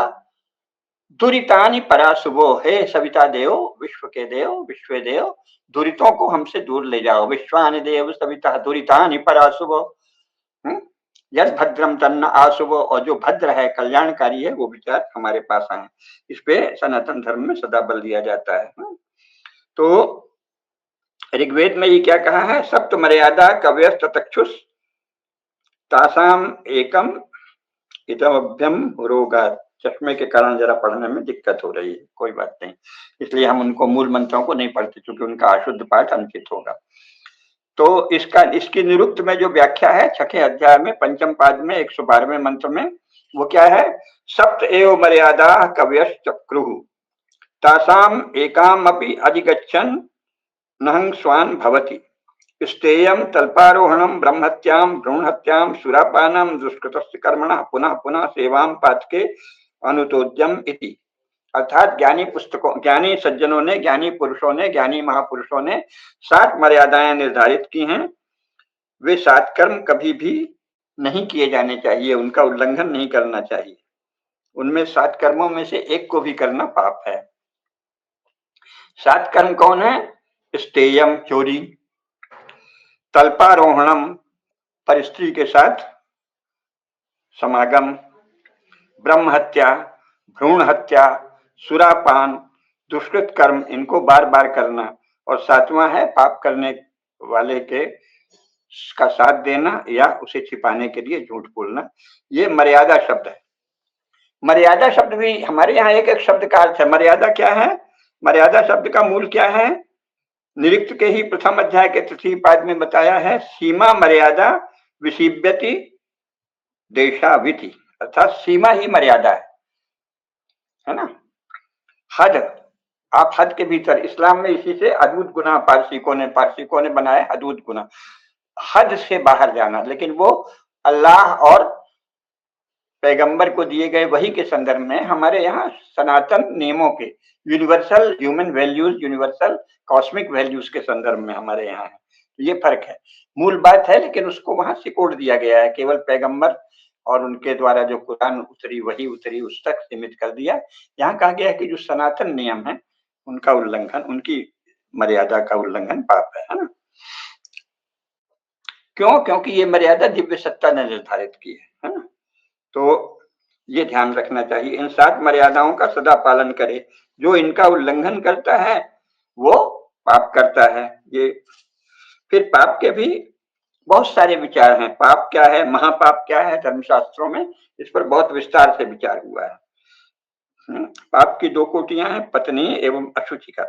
दुरितानि पराशुभो, हे सविता देव, विश्व के देव, विश्व देव, दुरितों को हमसे दूर ले जाओ। विश्वान देव सविता दुरितानि पराशुभो, यद भद्रम तन्न आशुभो, और जो भद्र है, कल्याणकारी है, वो विचार हमारे पास आए। इस पे सनातन धर्म में सदा बल दिया जाता है। तो ऋग्वेद में ये क्या कहा है? सप्त मर्यादा कव्यस्त तक्षुष तासाम एकम इदमभ्यम रोगा। चश्मे के कारण जरा पढ़ने में दिक्कत हो रही है, कोई बात नहीं, इसलिए हम उनको मूल मंत्रों को नहीं पढ़ते, क्योंकि उनका अशुद्ध पाठ अनुचित होगा। तो इसकी निरुक्त में जो व्याख्या है छठे अध्याय में पंचम पाद में 112वें मंत्र में, वो क्या है? सप्त एव मर्यादा कव्यश्च चक्रुः तासाम एकाम अपि अधिगच्छन् नहं स्वान भवति, स्तेयं तल्पारोहणं ब्रह्महत्यां भ्रूणहत्यां सुरापानं दुष्कृतस्य कर्मणः पुनः पुनः सेवां पातके अनुतोज्यम इति। अर्थात ज्ञानी सज्जनों ने, ज्ञानी पुरुषों ने, ज्ञानी महापुरुषों ने 7 मर्यादाएं निर्धारित की हैं। वे 7 कर्म कभी भी नहीं किए जाने चाहिए, उनका उल्लंघन नहीं करना चाहिए। उनमें 7 कर्मों में से एक को भी करना पाप है। 7 कर्म कौन है? स्तेयम चोरी, तल्पारोहणम पर स्त्री के साथ समागम, ब्रह्म हत्या, भ्रूण हत्या, सुरापान, दुष्कृत कर्म, इनको बार बार करना, और 7वां है पाप करने वाले के का साथ देना या उसे छिपाने के लिए झूठ बोलना। ये मर्यादा शब्द है। मर्यादा शब्द भी हमारे यहाँ एक एक शब्द का अर्थ है। मर्यादा क्या है? मर्यादा शब्द का मूल क्या है? निरुक्त के ही प्रथम अध्याय के तृतीय पाद में बताया है, सीमा मर्यादा विशिव्यति देशाविति, अर्थात सीमा ही मर्यादा है ना। हद, आप हद के भीतर, इस्लाम में इसी से हदूद गुनाह पारसिकों ने बनाया हदूद गुनाह, हद से बाहर जाना। लेकिन वो अल्लाह और पैगंबर को दिए गए वही के संदर्भ में, हमारे यहाँ सनातन नियमों के, universal human values, universal cosmic values के संदर्भ में हमारे यहाँ है। ये फर्क है। मूल बात है लेकिन उसको वहां सिकोड़ दिया गया है, केवल पैगंबर और उनके द्वारा जो कुरान उतरी वही उतरी उस तक सीमित कर दिया। यहाँ कहा गया है कि जो सनातन नियम है उनका उल्लंघन, उनकी मर्यादा का उल्लंघन पाप है ना। क्यों? क्योंकि ये मर्यादा दिव्य सत्ता ने निर्धारित की है ना। तो ये ध्यान रखना चाहिए, इन 7 मर्यादाओं का सदा पालन करे। जो इनका उल्लंघन करता है वो पाप करता है। ये फिर पाप के भी बहुत सारे विचार हैं। पाप क्या है, महापाप क्या है, धर्मशास्त्रों में इस पर बहुत विस्तार से विचार हुआ है। पाप की 2 कोटियां हैं, पत्नी एवं अशुचिकर।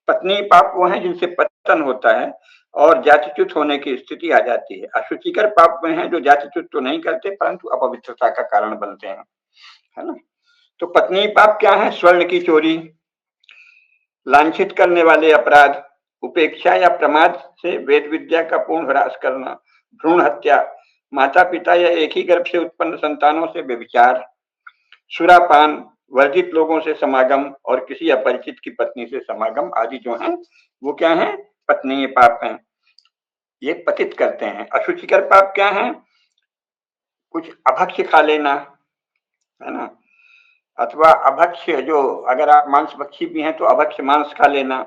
पत्नी पाप वो हैं जिनसे पतन होता है और जातिच्युत होने की स्थिति आ जाती है। अशुचिकर पाप में हैं जो जातिच्युत तो नहीं करते परंतु अपवित्रता का कारण बनते हैं, है ना। तो पत्नी पाप क्या है? स्वर्ण की चोरी, लांछित करने वाले अपराध, उपेक्षा या प्रमाद से वेद विद्या का पूर्ण ह्रास करना, भ्रूण हत्या, माता पिता या एक ही गर्भ से उत्पन्न संतानों से व्यभिचार, सुरापान, वर्जित लोगों से समागम और किसी अपरिचित की पत्नी से समागम आदि जो हैं वो क्या है? पत्नी पाप हैं, ये पतित करते हैं। अशुचिकर पाप क्या है? कुछ अभक्ष्य खा लेना, है ना, अथवा अभक्ष्य, जो अगर आप मांस भक्षी भी हैं तो अभक्ष्य मांस खा लेना,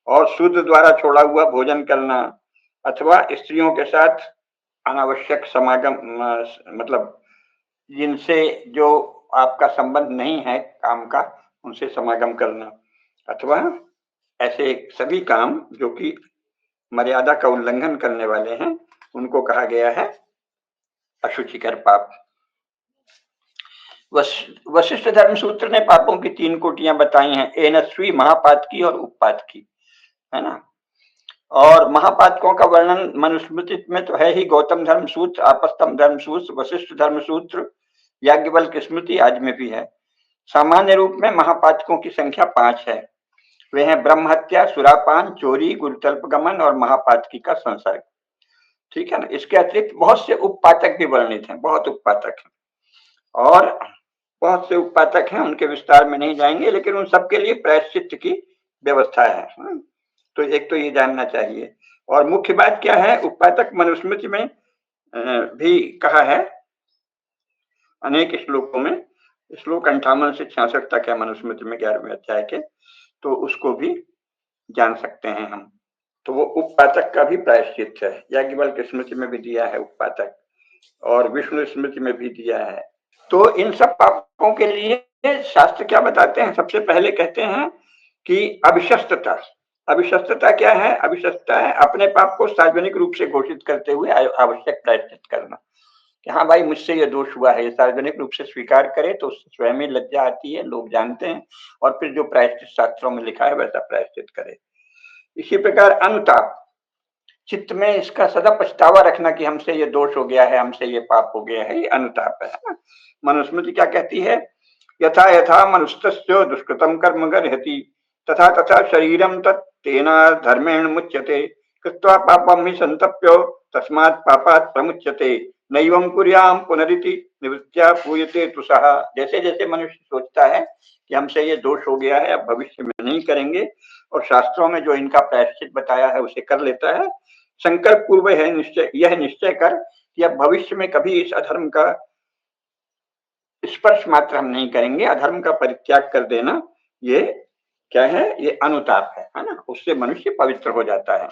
और शूद्र द्वारा छोड़ा हुआ भोजन करना, अथवा स्त्रियों के साथ अनावश्यक समागम, मतलब जिनसे जो आपका संबंध नहीं है काम का उनसे समागम करना, अथवा ऐसे सभी काम जो कि मर्यादा का उल्लंघन करने वाले हैं उनको कहा गया है अशुचिकर पाप। वशिष्ठ धर्म सूत्र ने पापों की 3 कोटियां बताई हैं, एनस्वी, महापातकी और उपपातकी, है ना। और महापातकों का वर्णन मनुस्मृति में तो है ही, गौतम धर्म सूत्र, आपस्तम धर्म सूत्र, वशिष्ठ धर्म सूत्र, याज्ञवल्क्य स्मृति आदि में भी है। सामान्य रूप में महापातकों की संख्या 5 है। वे हैं ब्रह्म हत्या, सुरापान, चोरी, गुरुतल्प गमन और महापातकी का संसर्ग। ठीक है ना। इसके अतिरिक्त बहुत से उपपातक भी वर्णित हैं, बहुत उपपातक हैं और बहुत से उपपातक हैं, उनके विस्तार में नहीं जाएंगे, लेकिन उन सबके लिए प्रायश्चित की व्यवस्था है। तो एक तो ये जानना चाहिए। और मुख्य बात क्या है, उपपातक मनुस्मृति में भी कहा है अनेक श्लोकों में, श्लोक 58 से 66 तक है मनुस्मृति में 11वें अध्याय के, तो उसको भी जान सकते हैं हम। तो वो उपपातक का भी प्रायश्चित है, याज्ञवल्क्य स्मृति में भी दिया है उपपातक और विष्णु स्मृति में भी दिया है। तो इन सब पापों के लिए शास्त्र क्या बताते हैं? सबसे पहले कहते हैं कि अभिशस्तता। अभिशस्तता क्या है? अभिशस्तता है अपने पाप को सार्वजनिक रूप से घोषित करते हुए आवश्यक प्रायश्चित करना, कि हाँ भाई मुझसे ये दोष हुआ है, ये सार्वजनिक रूप से स्वीकार करे तो उससे स्वयं ही लज्जा आती है, लोग जानते हैं, और फिर जो प्रायश्चित शास्त्रों में लिखा है वैसा प्रायश्चित करे। इसी प्रकार अनुताप, चित्त में इसका सदा पछतावा रखना कि हमसे ये दोष हो गया है, हमसे ये पाप हो गया है, ये अनुताप है। मनुस्मृति क्या कहती है? यथा यथा मनुष्यस्य दुष्कृतं कर्म गर्हति तथा तथा शरीरं तत् तेन धर्मेण मुच्यते कृत्वा पापं हि संतप्यो तस्मात् पापात् प्रमुच्यते नैवं कुर्याम पुनरिति निवृत्त्या पूयते तुषः। जैसे जैसे मनुष्य सोचता है कि हमसे ये दोष हो गया है, अब भविष्य में नहीं करेंगे, और शास्त्रों में जो इनका प्रायश्चित बताया है उसे कर लेता है, संकल्प पूर्व है निश्चय, यह निश्चय कर कि अब भविष्य में कभी इस अधर्म का स्पर्श मात्र हम नहीं करेंगे, अधर्म का परित्याग कर देना, ये क्या है? ये अनुताप है ना। उससे मनुष्य पवित्र हो जाता है।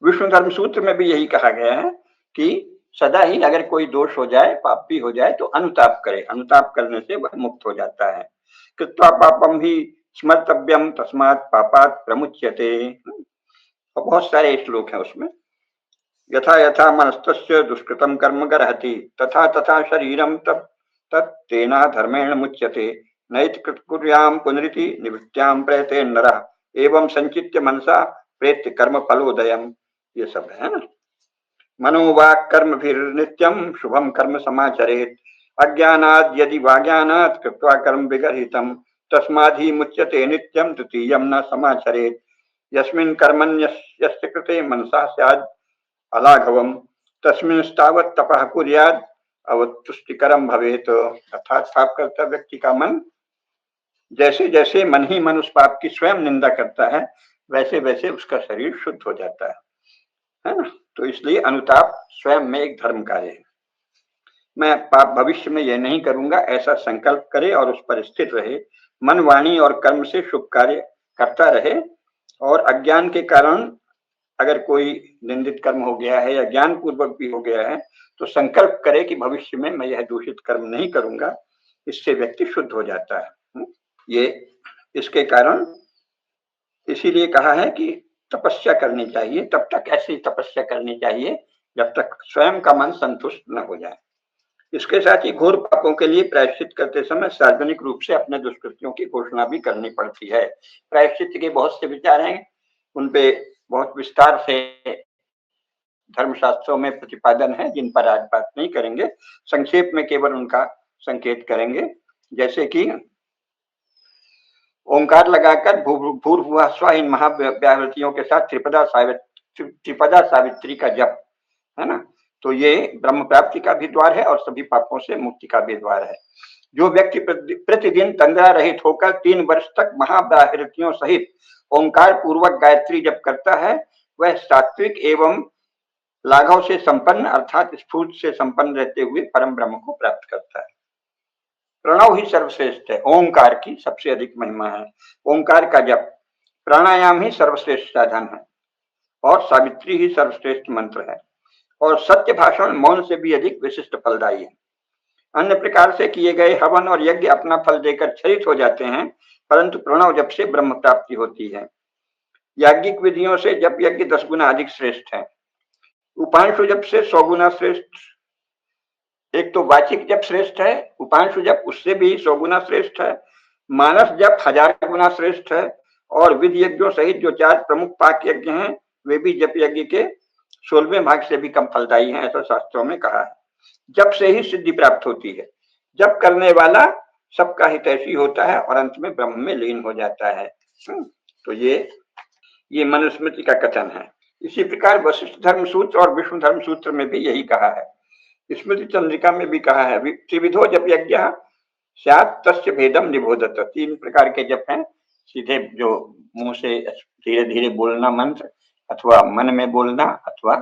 विष्णु धर्म सूत्र में भी यही कहा गया है कि सदा ही अगर कोई दोष हो जाए, पाप भी हो जाए, तो अनुताप करे, अनुताप करने से वह मुक्त हो जाता है। कृत्वा पापम ही स्मर्तव्यम तस्मात् पापात् प्रमुच्यते। और बहुत सारे श्लोक हैं उसमें। यथा यथा मनस्तस्य दुष्कृतं कर्म गर्हति तथा तथा शरीरं तत् तेना धर्मेण मुच्यते नैत कुर्याम पुनरिति निवृत्त्यां प्रयते नरः एवं संचित्य मनसा प्रेत्य कर्म फलोदयम्। ये सब है ना। मनोवाक् कर्म भी नित्यम शुभम कर्म समाचरेत अज्ञानाद यदि वाज्ञानात् कृत्वा कर्म विगर्हितम तस्माद्धि मुच्यते नित्यम द्वितीयं न समाचरेत यस्मिन् कर्मण्यस्य कृते मनसा स्यात् अलाघवम तस्मिंस्तावत् तपः कुर्यात् अवतुष्टिकरम भवेत। अर्थात पाप करता व्यक्ति का मन जैसे जैसे मन ही मन उस पाप की स्वयं निंदा करता है, वैसे वैसे उसका शरीर शुद्ध हो जाता है। है ना। तो इसलिए अनुताप स्वयं में एक धर्म कार्य है। मैं पाप भविष्य में यह नहीं करूंगा, ऐसा संकल्प करे और उस पर स्थिर रहे। मन, वाणी और कर्म से शुभ कार्य करता रहे। और अज्ञान के कारण अगर कोई निंदित कर्म हो गया है या ज्ञान पूर्वक भी हो गया है, तो संकल्प करे कि भविष्य में मैं यह दूषित कर्म नहीं करूंगा। इससे व्यक्ति शुद्ध हो जाता है। ये इसके कारण इसीलिए कहा है कि तपस्या करनी चाहिए। तब तक ऐसी तपस्या करनी चाहिए जब तक स्वयं का मन संतुष्ट न हो जाए। इसके साथ ही घोर पापों के लिए प्रायश्चित करते समय सार्वजनिक रूप से अपने दुष्कृतियों की घोषणा भी करनी पड़ती है। प्रायश्चित के बहुत से विचार हैं, उन पे बहुत विस्तार से धर्मशास्त्रों में प्रतिपादन है, जिन पर आज बात नहीं करेंगे। संक्षेप में केवल उनका संकेत करेंगे। जैसे कि ओंकार लगाकर भूर्भुवः स्वः इन महाव्याहृतियों के साथ त्रिपदा सावित्री का जप, है ना। तो ये ब्रह्म प्राप्ति का भी द्वार है और सभी पापों से मुक्ति का भी द्वार है। जो व्यक्ति प्रतिदिन तंद्रा रहित होकर 3 वर्ष तक महाव्याहृतियों सहित ओंकार पूर्वक गायत्री जप करता है, वह सात्विक एवं लाघव से संपन्न अर्थात स्फूर्त से संपन्न रहते हुए परम ब्रह्म को प्राप्त करता है। प्रणव ही सर्वश्रेष्ठ है, ओंकार की सबसे अधिक महिमा है। ओंकार का जप, प्राणायाम ही सर्वश्रेष्ठ साधन है और सावित्री ही सर्वश्रेष्ठ मंत्र है। और सत्य भाषण मौन से भी अधिक विशिष्ट फलदायी है। अन्य प्रकार से किए गए हवन और यज्ञ अपना फल देकर क्षरित हो जाते हैं, परंतु प्रणव जप से ब्रह्म प्राप्ति होती है। याज्ञिक विधियों से जप यज्ञ 10 गुना अधिक श्रेष्ठ है। उपांशु जप से 100 गुना श्रेष्ठ। एक तो वाचिक जप श्रेष्ठ है, उपांशु जप उससे भी 100 गुना श्रेष्ठ है, मानस जप 1000 गुना श्रेष्ठ है, और विधि यज्ञों सहित जो 4 प्रमुख पाक यज्ञ हैं, वे भी जप यज्ञ के 16वें भाग से भी कम फलदायी हैं, ऐसा शास्त्रों में कहा है। जप से ही सिद्धि प्राप्त होती है। जप करने वाला सबका हितैषी होता है और अंत में ब्रह्म में लीन हो जाता है। तो ये मनुस्मृति का कथन है। इसी प्रकार वशिष्ठ धर्म सूत्र और विष्णु धर्म सूत्र में भी यही कहा है। स्मृति चंद्रिका में भी कहा है, त्रिविधो जप यज्ञ स्यात् तस्य भेदम निबोधत। 3 प्रकार के जप हैं, सीधे जो मुंह से धीरे धीरे बोलना मंत्र, अथवा मन में बोलना, अथवा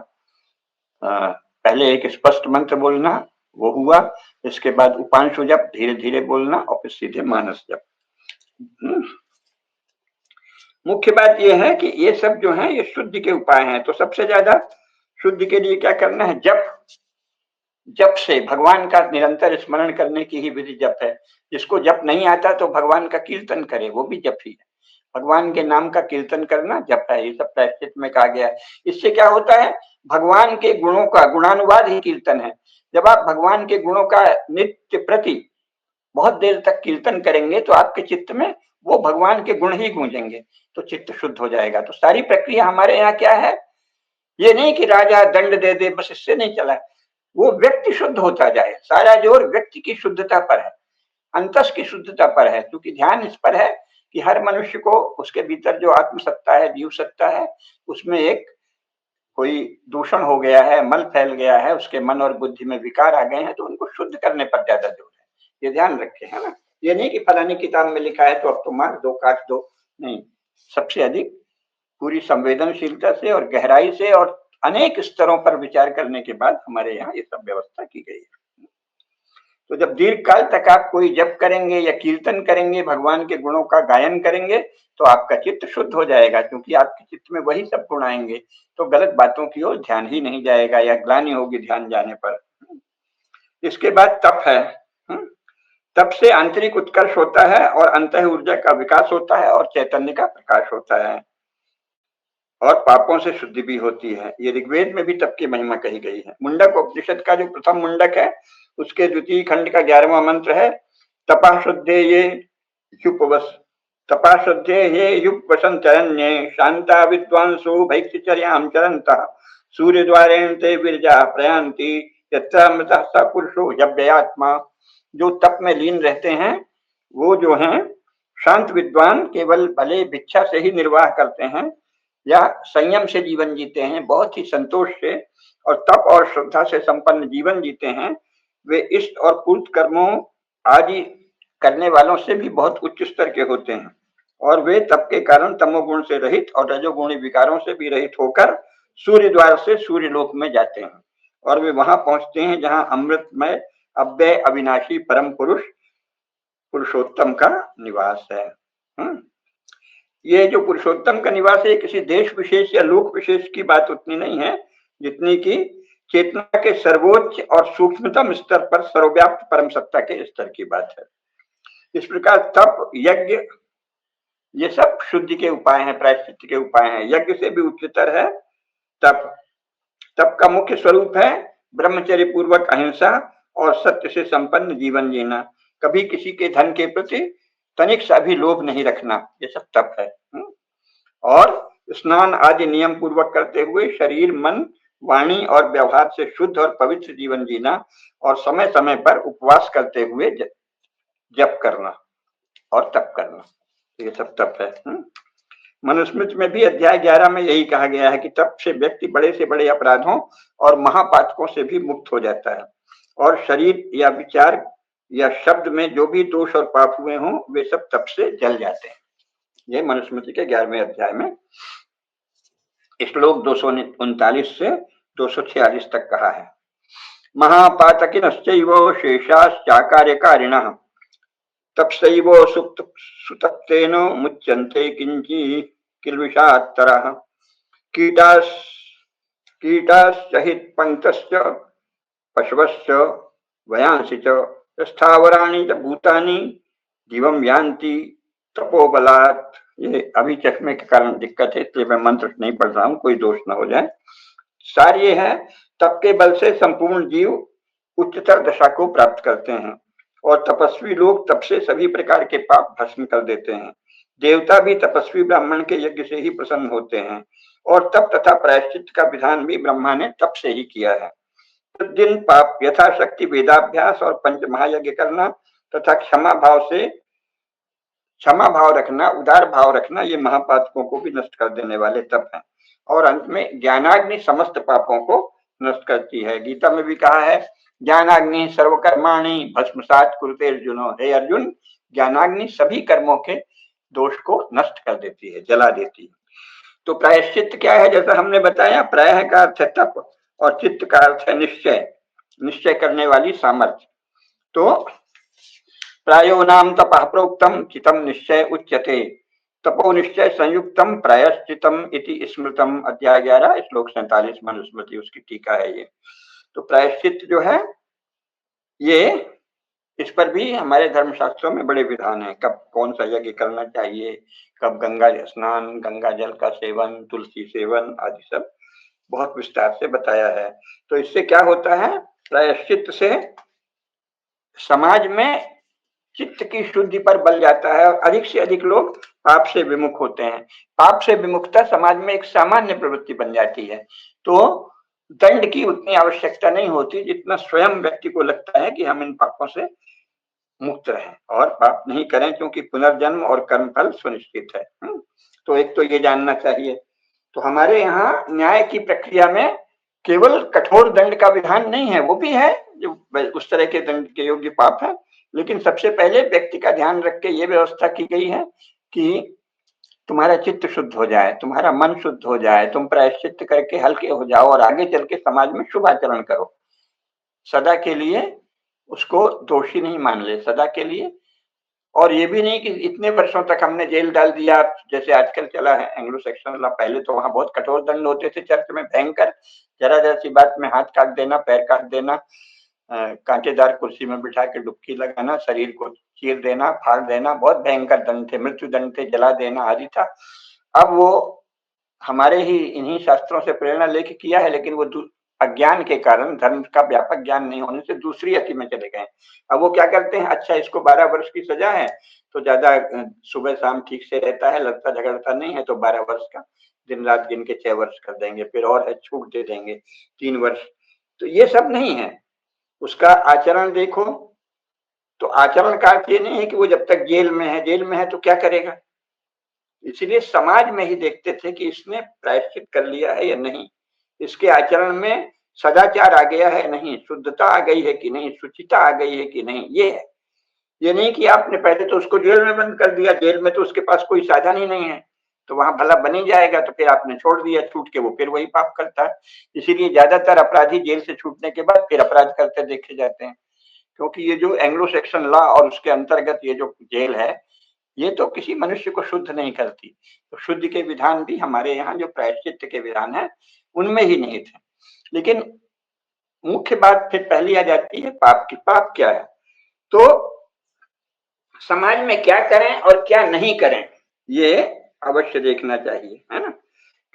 पहले एक स्पष्ट मंत्र बोलना, वो हुआ। इसके बाद उपांशु जप धीरे धीरे बोलना, और फिर सीधे मानस जप। मुख्य बात यह है कि ये सब जो है ये शुद्धि के उपाय हैं। तो सबसे ज्यादा शुद्धि के लिए क्या करना है? जप से भगवान का निरंतर स्मरण करने की ही विधि जप है। जिसको जप नहीं आता तो भगवान का कीर्तन करे, वो भी जप ही है। भगवान के नाम का कीर्तन करना जप है। ये सब प्रायश्चित में कहा गया है। इससे क्या होता है? भगवान के गुणों का गुणानुवाद ही कीर्तन है। जब आप भगवान के गुणों का नित्य प्रति बहुत देर तक कीर्तन करेंगे तो आपके चित्त में वो भगवान के गुण ही गूंजेंगे, तो चित्त शुद्ध हो जाएगा। तो सारी प्रक्रिया हमारे यहाँ क्या है? ये नहीं कि राजा दंड दे दे, बस इससे नहीं चला। वो व्यक्ति शुद्ध होता जाए। सारा जोर व्यक्ति की शुद्धता पर है, अंतस की शुद्धता पर है। क्योंकि ध्यान इस पर है कि हर मनुष्य को उसके भीतर जो आत्मसत्ता है, जीव सत्ता है, उसमें एक कोई दूषण हो गया है, मल फैल गया है, उसके मन और बुद्धि में विकार आ गए हैं, तो उनको शुद्ध करने पर ज्यादा जोर है। ये ध्यान रखें, है ना। ये नहीं कि फलानी किताब में लिखा है तो अब तो मार दो, काट दो, नहीं। सबसे अधिक पूरी संवेदनशीलता से और गहराई से और अनेक स्तरों पर विचार करने के बाद हमारे यहाँ ये सब व्यवस्था की गई है। तो जब दीर्घ काल तक आप कोई जप करेंगे या कीर्तन करेंगे, भगवान के गुणों का गायन करेंगे, तो आपका चित्त शुद्ध हो जाएगा। क्योंकि आपके चित्त में वही सब गुण आएंगे, तो गलत बातों की ओर ध्यान ही नहीं जाएगा या ग्लानि होगी ध्यान जाने पर। इसके बाद तप है। तप से आंतरिक उत्कर्ष होता है और अंतः ऊर्जा का विकास होता है और चैतन्य का प्रकाश होता है, और पापों से शुद्धि भी होती है। ये ऋग्वेद में भी तप की महिमा कही गई है। मुंडक उपनिषद का जो प्रथम मुंडक है, उसके द्वितीय खंड का 11वां मंत्र है, तपा शुद्धे ये युपवस तपा शुद्धे ये युपवसन चरण्ये शांता विद्वांसो भैक्षचर्यां चरन्तः सूर्य द्वारेण ते विरजा प्रयांति यत्रामृतः स पुरुषो यव्ययात्मा। जो तप में लीन रहते हैं वो जो हैं शांत विद्वान केवल भले भिक्षा से ही निर्वाह करते हैं या संयम से जीवन जीते हैं, बहुत ही संतोष से और तप और श्रद्धा से संपन्न जीवन जीते हैं, वे इष्ट और पूर्त कर्मों आदि करने वालों से भी बहुत उच्च स्तर के होते हैं। और वे तप के कारण तमोगुण से रहित और रजोगुणी विकारों से भी रहित होकर सूर्य द्वार से सूर्य लोक में जाते हैं और वे वहां पहुंचते हैं जहां अमृतमय अव्यय अविनाशी परम पुरुष पुरुषोत्तम का निवास है। ये जो पुरुषोत्तम का निवास है किसी देश विशेष या लोक विशेष की बात उतनी नहीं है जितनी कि चेतना के सर्वोच्च और सूक्ष्मतम स्तर पर सर्वव्याप्त परम सत्ता के स्तर की बात है। इस प्रकार तप यज्ञ ये सब शुद्धि के उपाय हैं, प्रायश्चित के उपाय हैं। यज्ञ से भी उच्चतर है तप। तप का मुख्य स्वरूप है ब्रह्मचर्य पूर्वक अहिंसा और सत्य से संपन्न जीवन जीना। कभी किसी के धन के प्रति तनिक सा भी लोभ नहीं रखना, ये सब तप है। और स्नान आदि नियम पूर्वक करते हुए शरीर मन वाणी और व्यवहार से शुद्ध और पवित्र जीवन जीना और समय समय पर उपवास करते हुए जप करना और तप करना, ये सब तप है। मनुस्मृति में भी अध्याय 11 में यही कहा गया है कि तप से व्यक्ति बड़े से बड़े अपराधों और महापातकों से भी मुक्त हो जाता है और शरीर या विचार या शब्द में जो भी दोष और पाप हुए हों वे सब तप से जल जाते हैं। ये मनुस्मृति के 11वें अध्याय में श्लोक 239 से 246 तक कहा है। महापातकिनश्चैव शेषाश्चाकार्यकारिणः तपसैव सुतप्तेन मुच्यन्ते किंची किल्बिषात्तरः कीटाश्चहित पंक्तश्च पशवश्च वयांसि च स्थावराणि च भूतानि जीवम यान्ति तपोबलात्। ये अभी चश्मे के कारण दिक्कत है इसलिए मैं मंत्र नहीं पढ़ रहा हूँ, कोई दोष न हो जाए। सार ये है तप के बल से संपूर्ण जीव उच्चतर दशा को प्राप्त करते हैं और तपस्वी लोग तप से सभी प्रकार के पाप भस्म कर देते हैं। देवता भी तपस्वी ब्राह्मण के यज्ञ से ही प्रसन्न होते हैं और तप तथा प्रायश्चित का विधान भी ब्रह्मा ने तप से ही किया है। दिन पाप यथाशक्ति वेदाभ्यास और पंच महायज्ञ करना तथा क्षमा भाव रखना, उदार भाव रखना, ये महापातकों को भी नष्ट कर देने वाले तप हैं। और अंत में ज्ञानाग्नि समस्त पापों को नष्ट करती है। गीता में भी कहा है ज्ञानाग्नि सर्वकर्माणि भस्मसात् कुरुते अर्जुनो। हे अर्जुन, ज्ञानाग्नि सभी कर्मों के दोष को नष्ट कर देती है, जला देती है। तो प्रायश्चित क्या है? जैसा हमने बताया, प्रायः का अर्थ है तप और चित्त का अर्थ है निश्चय, निश्चय करने वाली सामर्थ्य। तो प्रायो नाम तपः प्रोक्तम चितम निश्चय उच्यते तपो निश्चय संयुक्तम प्रायश्चितम इति स्मृतम। अध्याय 11 श्लोक 47 मनुस्मृति उसकी टीका है ये। तो प्रायश्चित जो है ये, इस पर भी हमारे धर्मशास्त्रों में बड़े विधान है। कब कौन सा यज्ञ करना चाहिए, कब गंगा स्नान, गंगा जल का सेवन, तुलसी सेवन आदि सब बहुत विस्तार से बताया है। तो इससे क्या होता है? प्रायश्चित से समाज में चित्त की शुद्धि पर बल जाता है और अधिक से अधिक लोग पाप से विमुख होते हैं। पाप से विमुखता समाज में एक सामान्य प्रवृत्ति बन जाती है। तो दंड की उतनी आवश्यकता नहीं होती जितना स्वयं व्यक्ति को लगता है कि हम इन पापों से मुक्त रहें और पाप नहीं करें, क्योंकि पुनर्जन्म और कर्मफल सुनिश्चित है। तो एक तो ये जानना चाहिए। तो हमारे यहाँ न्याय की प्रक्रिया में केवल कठोर दंड का विधान नहीं है, वो भी है जो उस तरह के दंड के योग्य पाप है, लेकिन सबसे पहले व्यक्ति का ध्यान रख के ये व्यवस्था की गई है कि तुम्हारा चित्त शुद्ध हो जाए, तुम्हारा मन शुद्ध हो जाए, तुम प्रायश्चित करके हल्के हो जाओ और आगे चल के समाज में शुभ आचरण करो। सदा के लिए उसको दोषी नहीं मान ले, सदा के लिए। और ये भी नहीं कि इतने वर्षों तक हमने जेल डाल दिया, जैसे आजकल चला है एंग्लो सेक्शन लॉ। पहले तो वहां बहुत कठोर दंड होते थे चर्च में, भयंकर। जरा जरा सी बात में हाथ काट देना, पैर काट देना, कांटेदार कुर्सी में बिठा के डुबकी लगाना, शरीर को चीर देना, फाड़ देना, बहुत भयंकर दंड थे, मृत्यु दंड थे, जला देना आदि था। अब वो हमारे ही इन्हीं शास्त्रों से प्रेरणा लेके किया है, लेकिन वो अज्ञान के कारण, धर्म का व्यापक ज्ञान नहीं होने से दूसरी अति में चले गए। अब वो क्या करते हैं, अच्छा इसको 12 वर्ष की सजा है तो ज्यादा सुबह शाम ठीक से रहता है, लड़ता झगड़ता नहीं है, तो 12 वर्ष का दिन रात गिन के 6 वर्ष कर देंगे, फिर और है छूट दे देंगे 3 वर्ष। तो ये सब नहीं है। उसका आचरण देखो तो आचरण का अर्थ ये नहीं है कि वो जब तक जेल में है तो क्या करेगा। इसलिए समाज में ही देखते थे कि इसने प्रायश्चित कर लिया है या नहीं, इसके आचरण में सदाचार आ गया है नहीं, शुद्धता आ गई है कि नहीं, शुचिता आ गई है कि नहीं। ये है, ये नहीं कि आपने पहले तो उसको जेल में बंद कर दिया, जेल में तो उसके पास कोई साधन ही नहीं है, तो वहां भला बन ही जाएगा, तो फिर आपने छोड़ दिया, छूट के वो फिर वही पाप करता है। इसीलिए ज्यादातर अपराधी जेल से छूटने के बाद फिर अपराध करते देखे जाते हैं, क्योंकि ये जो एंग्लो सेक्शन लॉ और उसके अंतर्गत ये जो जेल है, ये तो किसी मनुष्य को शुद्ध नहीं करती। तो शुद्ध के विधान भी हमारे यहाँ जो प्रायश्चित के विधान है उनमें ही निहित है। लेकिन मुख्य बात फिर पहली आ जाती है पाप की। पाप क्या है? तो समाज में क्या करें और क्या नहीं करें, ये अवश्य देखना चाहिए, है ना।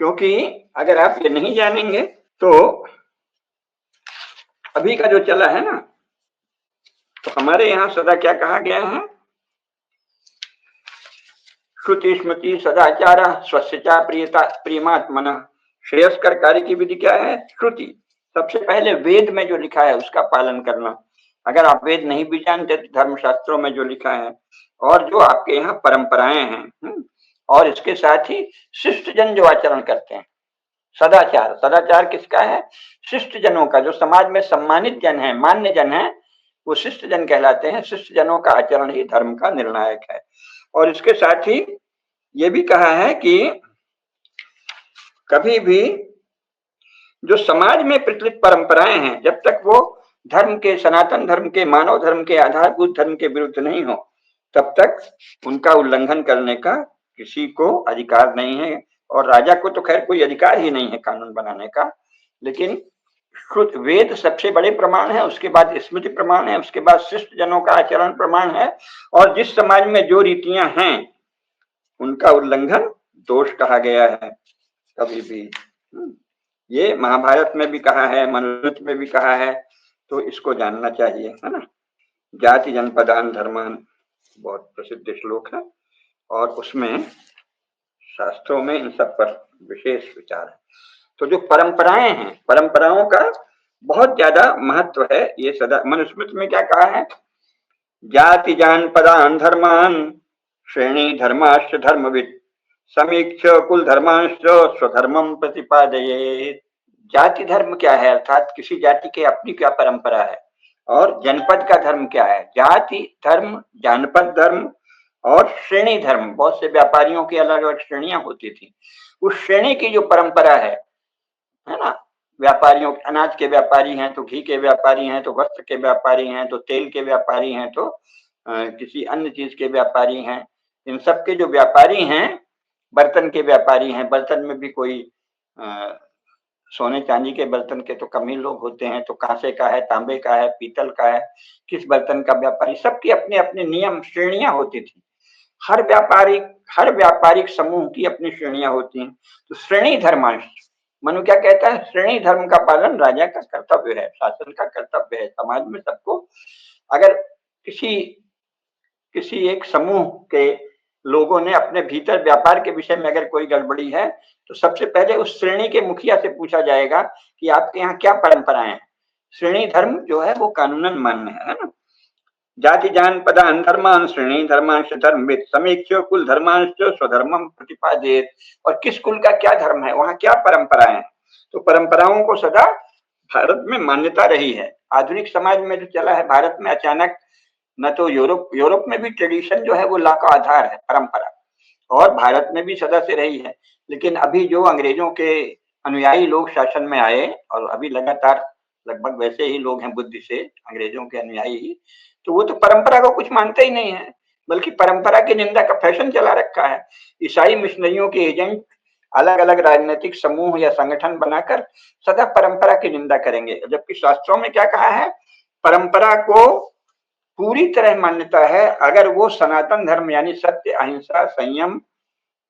क्योंकि अगर आप ये नहीं जानेंगे तो अभी का जो चला है ना, तो हमारे यहाँ सदा क्या कहा गया है, श्रुति स्मृति सदाचार स्वस्यचा प्रियता प्रियमात्मन। श्रेयस्कर कार्य की विधि क्या है? श्रुति। सबसे पहले वेद में जो लिखा है उसका पालन करना। अगर आप वेद नहीं भी जानते तो धर्मशास्त्रों में जो लिखा है, और जो आपके यहाँ परंपराएं हैं, और इसके साथ ही शिष्ट जन जो आचरण करते हैं, सदाचार। सदाचार किसका है? शिष्ट जनों का। जो समाज में सम्मानित जन है, मान्य जन है, वो शिष्ट जन कहलाते हैं। शिष्ट जनों का आचरण ही धर्म का निर्णायक है। और इसके साथ ही ये भी कहा है कि कभी भी जो समाज में प्रचलित परंपराएं हैं, जब तक वो धर्म के, सनातन धर्म के, मानव धर्म के, आधारभूत धर्म के विरुद्ध नहीं हो, तब तक उनका उल्लंघन करने का किसी को अधिकार नहीं है। और राजा को तो खैर कोई अधिकार ही नहीं है कानून बनाने का। लेकिन शुद्ध वेद सबसे बड़े प्रमाण है, उसके बाद स्मृति प्रमाण है, उसके बाद शिष्ट जनों का आचरण प्रमाण है। और जिस समाज में जो रीतियां हैं उनका उल्लंघन दोष कहा गया है कभी भी। ये महाभारत में भी कहा है, मनुस्मृति में भी कहा है, तो इसको जानना चाहिए, है ना। जाति जनपदान धर्मान बहुत प्रसिद्ध श्लोक है, और उसमें शास्त्रों में इन सब पर विशेष विचार है। तो जो परंपराएं हैं, परंपराओं का बहुत ज्यादा महत्व है। ये सदा मनुस्मृति में क्या कहा है? जाति जानपदान धर्मान श्रेणी धर्माश्च धर्मविद समीक्ष कुल धर्मांश स्वधर्मम प्रतिपादयेत्। जाति धर्म क्या है, अर्थात किसी जाति के अपनी क्या परंपरा है, और जनपद का धर्म क्या है। जाति धर्म, जानपद धर्म और श्रेणी धर्म। बहुत से व्यापारियों की अलग अलग श्रेणियां होती थी। उस श्रेणी की जो परंपरा है ना। व्यापारियों, अनाज के व्यापारी हैं तो घी के व्यापारी हैं, तो वस्त्र के व्यापारी हैं, तो तेल के व्यापारी हैं, तो किसी अन्य चीज के व्यापारी हैं। इन सब के जो व्यापारी हैं, बर्तन के व्यापारी हैं, बर्तन में भी कोई सोने चांदी के बर्तन के तो कम ही लोग होते हैं, तो कांसे का है, तांबे का है, पीतल का है, किस बर्तन का व्यापारी, सबकी अपने अपने नियम श्रेणियां होती थी। हर व्यापारिक समूह की अपनी श्रेणियां होती हैं। तो श्रेणी धर्मांश, मनु क्या कहता है? श्रेणी धर्म का पालन राजा का कर्तव्य है, शासन का कर्तव्य है। समाज में सबको, अगर किसी किसी एक समूह के लोगों ने अपने भीतर व्यापार के विषय में अगर कोई गड़बड़ी है, तो सबसे पहले उस श्रेणी के मुखिया से पूछा जाएगा कि आपके यहाँ क्या परंपराएं हैं। श्रेणी धर्म जो है वो कानूनन मान्य है ना। जाति जानपदान धर्मान श्रेणी धर्मांश धर्मविद समीक्ष कुल धर्मांश स्वधर्मम प्रतिपादित। और किस कुल का क्या धर्म है, वहां क्या परंपराएं हैं। तो परंपराओं को सदा भारत में मान्यता रही है। आधुनिक समाज में जो चला है भारत में अचानक, न तो यूरोप में भी ट्रेडिशन जो है वो लॉ का आधार है, परंपरा, और भारत में भी सदा से रही है। लेकिन अभी जो अंग्रेजों के अनुयायी लोग शासन में आए, और अभी लगातार लगभग वैसे ही लोग हैं बुद्धि से, अंग्रेजों के अनुयायी ही, तो वो तो परंपरा को कुछ मानते ही नहीं है, बल्कि परंपरा की निंदा का फैशन चला रखा है। ईसाई मिशनरियों के एजेंट अलग अलग राजनीतिक समूह या संगठन बनाकर सदा परंपरा की निंदा करेंगे, जबकि शास्त्रों में क्या कहा है? परंपरा को पूरी तरह मान्यता है। अगर वो सनातन धर्म यानी सत्य, अहिंसा, संयम,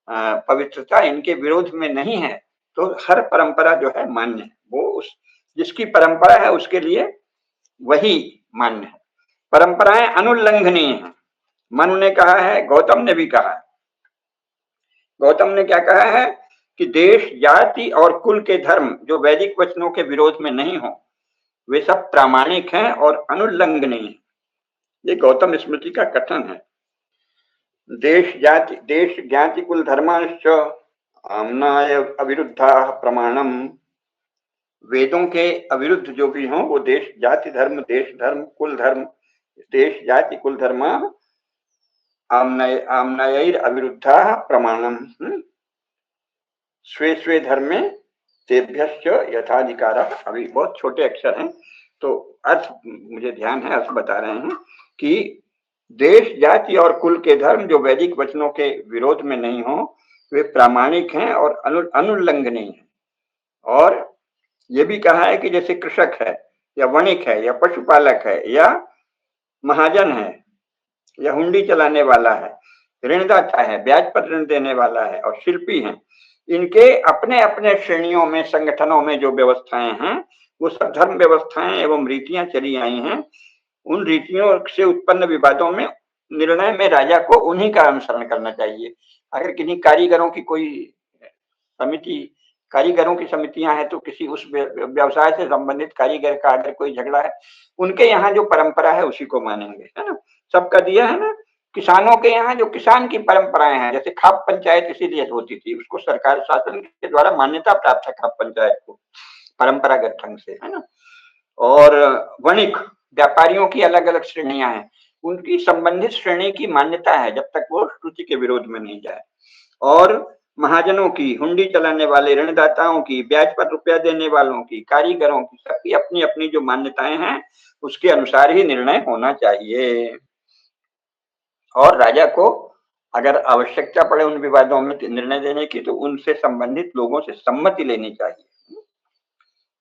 पवित्रता इनके विरोध में नहीं है, तो हर परंपरा जो है मान्य है। वो उस जिसकी परंपरा है उसके लिए वही मान्य है। परंपराएं अनुल्लंघनीय हैं, मनु ने कहा है, गौतम ने भी कहा है। गौतम ने क्या कहा है कि देश, जाति और कुल के धर्म जो वैदिक वचनों के विरोध में नहीं हो, वे सब प्रामाणिक हैं और अनुल्लंघनीय हैं। ये गौतम स्मृति का कथन है। देश ज्ञाति कुल धर्मांश आम्नाय अविरुद्धा प्रमाणम। वेदों के अविरुद्ध जो भी हों वो देश जाति धर्म, देश धर्म, कुल धर्म, देश जाति कुल धर्म आम्नाय अविरुद्धा प्रमाणम। स्वे स्वे धर्मे तेभ्यश्च यथाधिकारः। अभी बहुत छोटे अक्षर हैं, तो अर्थ मुझे ध्यान है, अर्थ बता रहे हैं कि देश, जाति और कुल के धर्म जो वैदिक वचनों के विरोध में नहीं हो, वे प्रामाणिक हैं और अनुल्लंघनीय हैं। और ये भी कहा है कि जैसे कृषक है या वणिक है या पशुपालक है या महाजन है या हुंडी चलाने वाला है, ऋणदाता है, ब्याज पर ऋण देने वाला है और शिल्पी हैं, इनके अपने अपने श्रेणियों में, संगठनों में जो व्यवस्थाएं हैं, वो सब धर्म व्यवस्थाएं एवं रीतियां चली आई हैं। उन रीतियों से उत्पन्न विवादों में निर्णय में राजा को उन्हीं का अनुसरण करना चाहिए। अगर किन्हीं कारीगरों की कोई समिति, कारीगरों की समितियां हैं, तो किसी उस व्यवसाय से संबंधित कारीगर का अगर कोई झगड़ा है, उनके यहाँ जो परंपरा है उसी को मानेंगे, है ना। सबका दिया है ना। किसानों के यहाँ जो किसान की परंपराएं हैं, जैसे खाप पंचायत इसीलिए होती थी, उसको सरकार शासन के द्वारा मान्यता प्राप्त है खाप पंचायत को, परंपरागत ढंग से, है ना। और वणिक व्यापारियों की अलग अलग श्रेणियां हैं, उनकी संबंधित श्रेणी की मान्यता है जब तक वो श्रुति के विरोध में नहीं जाए। और महाजनों की, हुंडी चलाने वाले ऋणदाताओं की, ब्याज पर रुपया देने वालों की, कारीगरों की, सबकी अपनी अपनी जो मान्यताएं हैं उसके अनुसार ही निर्णय होना चाहिए। और राजा को अगर आवश्यकता पड़े उन विवादों में निर्णय देने की, तो उनसे संबंधित लोगों से सम्मति लेनी चाहिए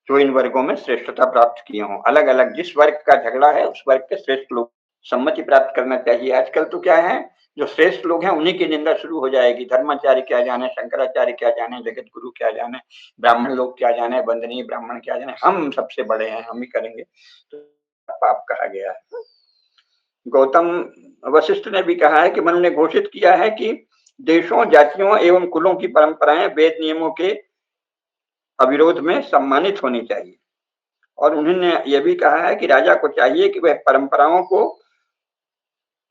जो इन वर्गों में श्रेष्ठता प्राप्त किए हों। अलग अलग जिस वर्ग का झगड़ा है उस वर्ग के श्रेष्ठ लोग सम्मति प्राप्त करना चाहिए। आजकल तो क्या है, जो श्रेष्ठ लोग हैं उन्हीं की निंदा शुरू हो जाएगी। धर्माचार्य क्या जाने, शंकराचार्य क्या जाने, जगत गुरु क्या जाने, ब्राह्मण लोग क्या जाने, वंदनीय ब्राह्मण क्या जाने, हम सबसे बड़े हैं, हम ही करेंगे, तो पाप कहा गया है। गौतम वशिष्ठ ने भी कहा है कि मन ने घोषित किया है कि देशों, जातियों एवं कुलों की परंपराएं वेद नियमों के अविरोध में सम्मानित होनी चाहिए। और उन्होंने यह भी कहा है कि राजा को चाहिए कि वह परंपराओं को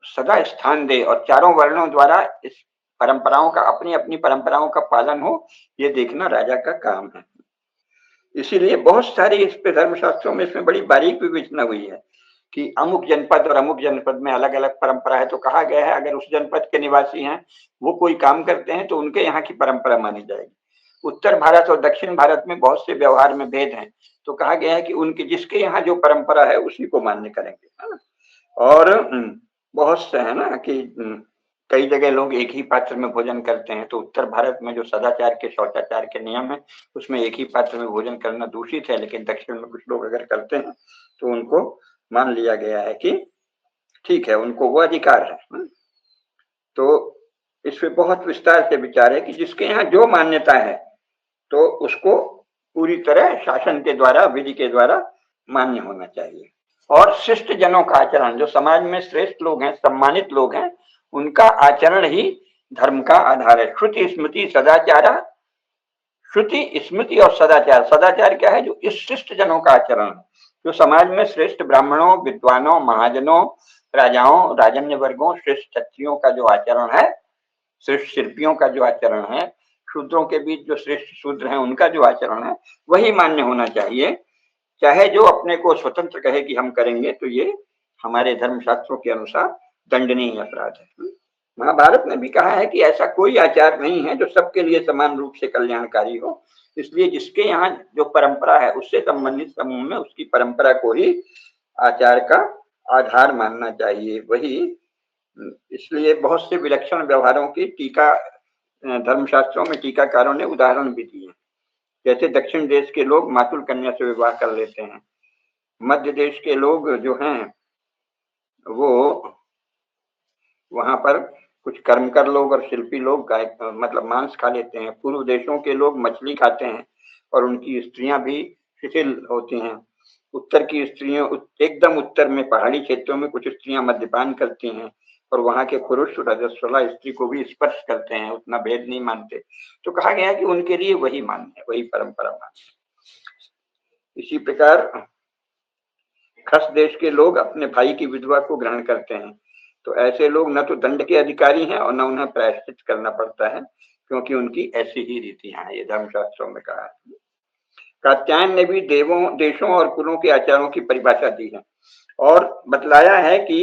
सदा स्थान दे और चारों वर्णों द्वारा इस परंपराओं का, अपनी अपनी परंपराओं का पालन हो, ये देखना राजा का काम है। इसीलिए बहुत सारी इस पे धर्मशास्त्रों में इसमें बड़ी बारीक विवेचना हुई है कि अमुक जनपद और अमुक जनपद में अलग अलग परंपरा है। तो कहा गया है अगर उस जनपद के निवासी हैं, वो कोई काम करते हैं, तो उनके यहाँ की परंपरा मानी जाएगी। उत्तर भारत और दक्षिण भारत में बहुत से व्यवहार में भेद हैं, तो कहा गया है कि उनके जिसके यहाँ जो परंपरा है उसी को मान्य करेंगे, है ना। और बहुत से है ना कि कई जगह लोग एक ही पात्र में भोजन करते हैं, तो उत्तर भारत में जो सदाचार के, शौचाचार के नियम है, उसमें एक ही पात्र में भोजन करना दूषित है, लेकिन दक्षिण में कुछ लोग अगर करते हैं तो उनको मान लिया गया है कि ठीक है, उनको वो अधिकार है। तो इसमें बहुत विस्तार से विचार है कि जिसके यहाँ जो मान्यता है तो उसको पूरी तरह शासन के द्वारा, विधि के द्वारा मान्य होना चाहिए। और शिष्ट जनों का आचरण, जो समाज में श्रेष्ठ लोग हैं, सम्मानित लोग हैं, उनका आचरण ही धर्म का आधार है। श्रुति स्मृति सदाचार, श्रुति स्मृति और सदाचार। सदाचार क्या है, जो इस शिष्ट जनों का आचरण, जो समाज में श्रेष्ठ ब्राह्मणों, विद्वानों, महाजनों, राजाओं, राजन्य वर्गों, श्रेष्ठ क्षत्रियों का जो आचरण है, श्रेष्ठ शिल्पियों का जो आचरण है, शूद्रों के बीच जो श्रेष्ठ शूद्र हैं उनका जो आचरण है, वही मान्य होना चाहिए। चाहे जो अपने को स्वतंत्र कहे कि हम करेंगे, तो ये हमारे धर्मशास्त्रों के अनुसार दंडनीय अपराध है। महाभारत ने भी कहा है कि ऐसा कोई आचार नहीं है जो सबके लिए समान रूप से कल्याणकारी हो। इसलिए जिसके यहाँ जो परंपरा है उससे संबंधित समूह में उसकी परंपरा को ही आचार का आधार मानना चाहिए। वही इसलिए बहुत से विलक्षण व्यवहारों की टीका धर्मशास्त्रों में टीकाकारों ने उदाहरण भी दिए। जैसे दक्षिण देश के लोग मातुल कन्या से विवाह कर लेते हैं, मध्य देश के लोग जो हैं वो वहां पर कुछ कर्मकर लोग और शिल्पी लोग गाय मतलब मांस खा लेते हैं। पूर्व देशों के लोग मछली खाते हैं और उनकी स्त्रियां भी शिथिल होती हैं। उत्तर की स्त्रियों, एकदम उत्तर में पहाड़ी क्षेत्रों में कुछ स्त्रियां मद्यपान करती हैं और वहां के पुरुष रजस्वला स्त्री को भी स्पर्श करते हैं, उतना भेद नहीं मानते। तो कहा गया है कि उनके लिए वही मान्य है, वही परंपरा मान्य है। इसी प्रकार खस देश के लोग अपने भाई की विधवा को ग्रहण करते हैं। तो ऐसे लोग न तो दंड के अधिकारी हैं और न उन्हें प्रायश्चित करना पड़ता है, क्योंकि उनकी ऐसी ही रीतियां हैं, ये धर्मशास्त्रों में कहा है। कात्यायन ने भी देशों और कुलों के आचारों की परिभाषा दी है और बतलाया है कि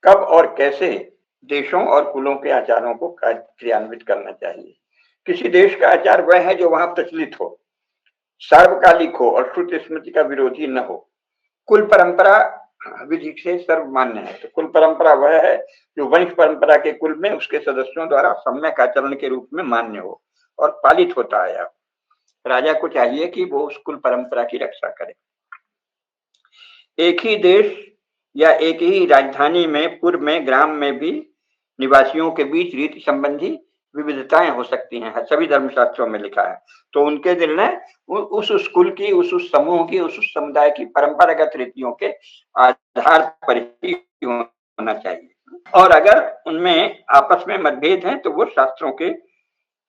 कब और कैसे देशों और कुलों के आचारों को क्रियान्वित करना चाहिए। किसी देश का आचार वह है जो वहां प्रचलित हो, सार्वकालिक हो और श्रुति स्मृति का विरोधी न हो। कुल परंपरा विधि से सर्वमान्य है। तो कुल परंपरा वह है जो वंश परंपरा के कुल में उसके सदस्यों द्वारा सम्यक आचरण के रूप में मान्य हो और पालित होता आया। राजा को चाहिए कि वो उस कुल परंपरा की रक्षा करे। एक ही देश या एक ही राजधानी में पूर्व में ग्राम में भी निवासियों के बीच रीति संबंधी विविधताएं हो सकती हैं, सभी धर्मशास्त्रों में लिखा है। तो उनके निर्णय उस कुल की, उस समूह की, उस समुदाय की परंपरागत रीतियों के आधार पर ही होना चाहिए। और अगर उनमें आपस में मतभेद है तो वो शास्त्रों के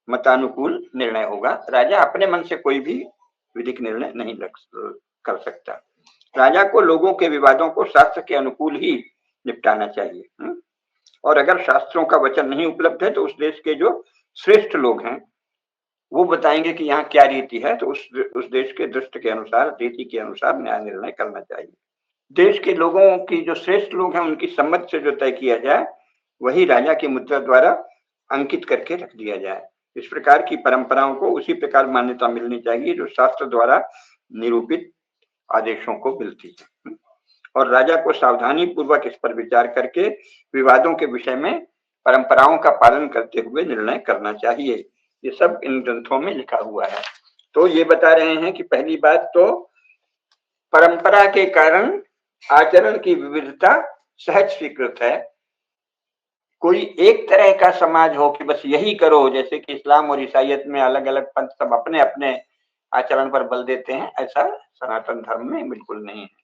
मतानुकूल निर्णय होगा। राजा अपने मन से कोई भी विधिक निर्णय नहीं कर सकता। राजा को लोगों के विवादों को शास्त्र के अनुकूल ही निपटाना चाहिए। और अगर शास्त्रों का वचन नहीं उपलब्ध है तो उस देश के जो श्रेष्ठ लोग हैं वो बताएंगे कि यहाँ क्या रीति है, तो उस देश के दृष्टि के अनुसार, रीति के अनुसार न्याय निर्णय करना चाहिए। देश के लोगों की जो श्रेष्ठ लोग हैं उनकी सम्मति से जो तय किया जाए वही राजा की मुद्रा द्वारा अंकित करके रख दिया जाए। इस प्रकार की परंपराओं को उसी प्रकार मान्यता मिलनी चाहिए जो शास्त्र द्वारा निरूपित आदेशों को मिलती है। और राजा को सावधानी पूर्वक इस पर विचार करके विवादों के विषय में परंपराओं का पालन करते हुए निर्णय करना चाहिए। ये सब इन ग्रंथों में लिखा हुआ है। तो ये बता रहे हैं कि पहली बात तो परंपरा के कारण आचरण की विविधता सहज स्वीकृत है। कोई एक तरह का समाज हो कि बस यही करो, जैसे कि इस्लाम और ईसाइयत में अलग अलग पंथ सब अपने अपने आचरण पर बल देते हैं, ऐसा सनातन धर्म में बिल्कुल नहीं है।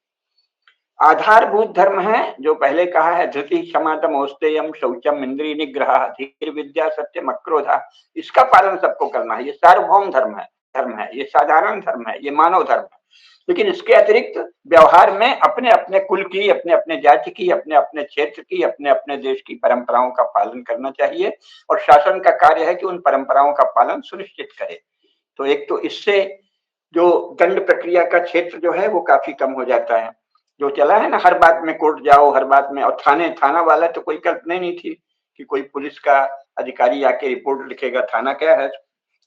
आधारभूत धर्म है जो पहले कहा है, धृति क्षमा दम औस्तेयम शौचम इंद्रिय निग्रह धीर विद्या सत्यम अक्रोधा, इसका पालन सबको करना है। ये सार्वभौम धर्म है, ये साधारण धर्म है, ये मानव धर्म है। लेकिन इसके अतिरिक्त व्यवहार में अपने अपने कुल की, अपने अपने जाति की, अपने अपने क्षेत्र की, अपने अपने देश की परंपराओं का पालन करना चाहिए और शासन का कार्य है कि उन परंपराओं का पालन सुनिश्चित करे। तो एक तो इससे जो दंड प्रक्रिया का क्षेत्र जो है वो काफी कम हो जाता है। जो चला है ना, हर बात में कोर्ट जाओ, हर बात में, और थाना वाला तो कोई कल्पना नहीं थी कि कोई पुलिस का अधिकारी आके रिपोर्ट लिखेगा। थाना क्या है,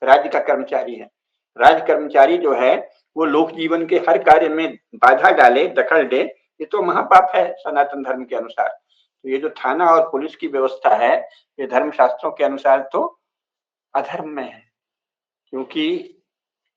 राज्य का कर्मचारी है। राज्य कर्मचारी जो है वो लोक जीवन के हर कार्य में बाधा डाले, दखल दे, ये तो महापाप है सनातन धर्म के अनुसार। तो ये जो थाना और पुलिस की व्यवस्था है ये धर्मशास्त्रों के अनुसार तो अधर्म में है। क्योंकि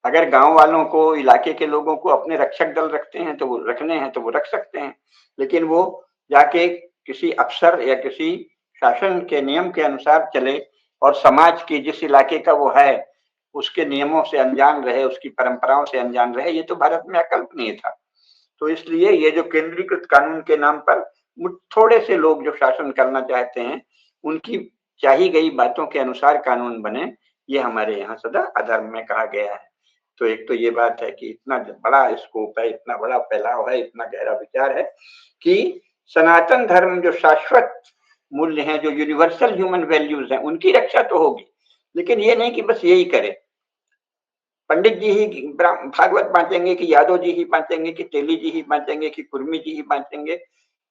अगर गांव वालों को, इलाके के लोगों को अपने रक्षक दल रखते हैं तो वो रखने हैं तो वो रख सकते हैं, लेकिन वो जाके किसी अफसर या किसी शासन के नियम के अनुसार चले और समाज की जिस इलाके का वो है उसके नियमों से अनजान रहे, उसकी परंपराओं से अनजान रहे, ये तो भारत में अकल्पनीय था। तो इसलिए ये जो केंद्रीकृत कानून के नाम पर थोड़े से लोग जो शासन करना चाहते हैं उनकी चाही गई बातों के अनुसार कानून बने, ये हमारे यहाँ सदा अधर्म में कहा गया है। तो एक तो ये बात है कि इतना बड़ा स्कोप है, इतना बड़ा फैलाव है, इतना गहरा विचार है कि सनातन धर्म जो शाश्वत मूल्य हैं, जो यूनिवर्सल ह्यूमन वैल्यूज हैं, उनकी रक्षा तो होगी, लेकिन ये नहीं कि बस यही करे। पंडित जी ही भागवत बांटेंगे कि यादव जी ही बांटेंगे कि तेली जी ही बांटेंगे कि कुर्मी जी ही बांटेंगे।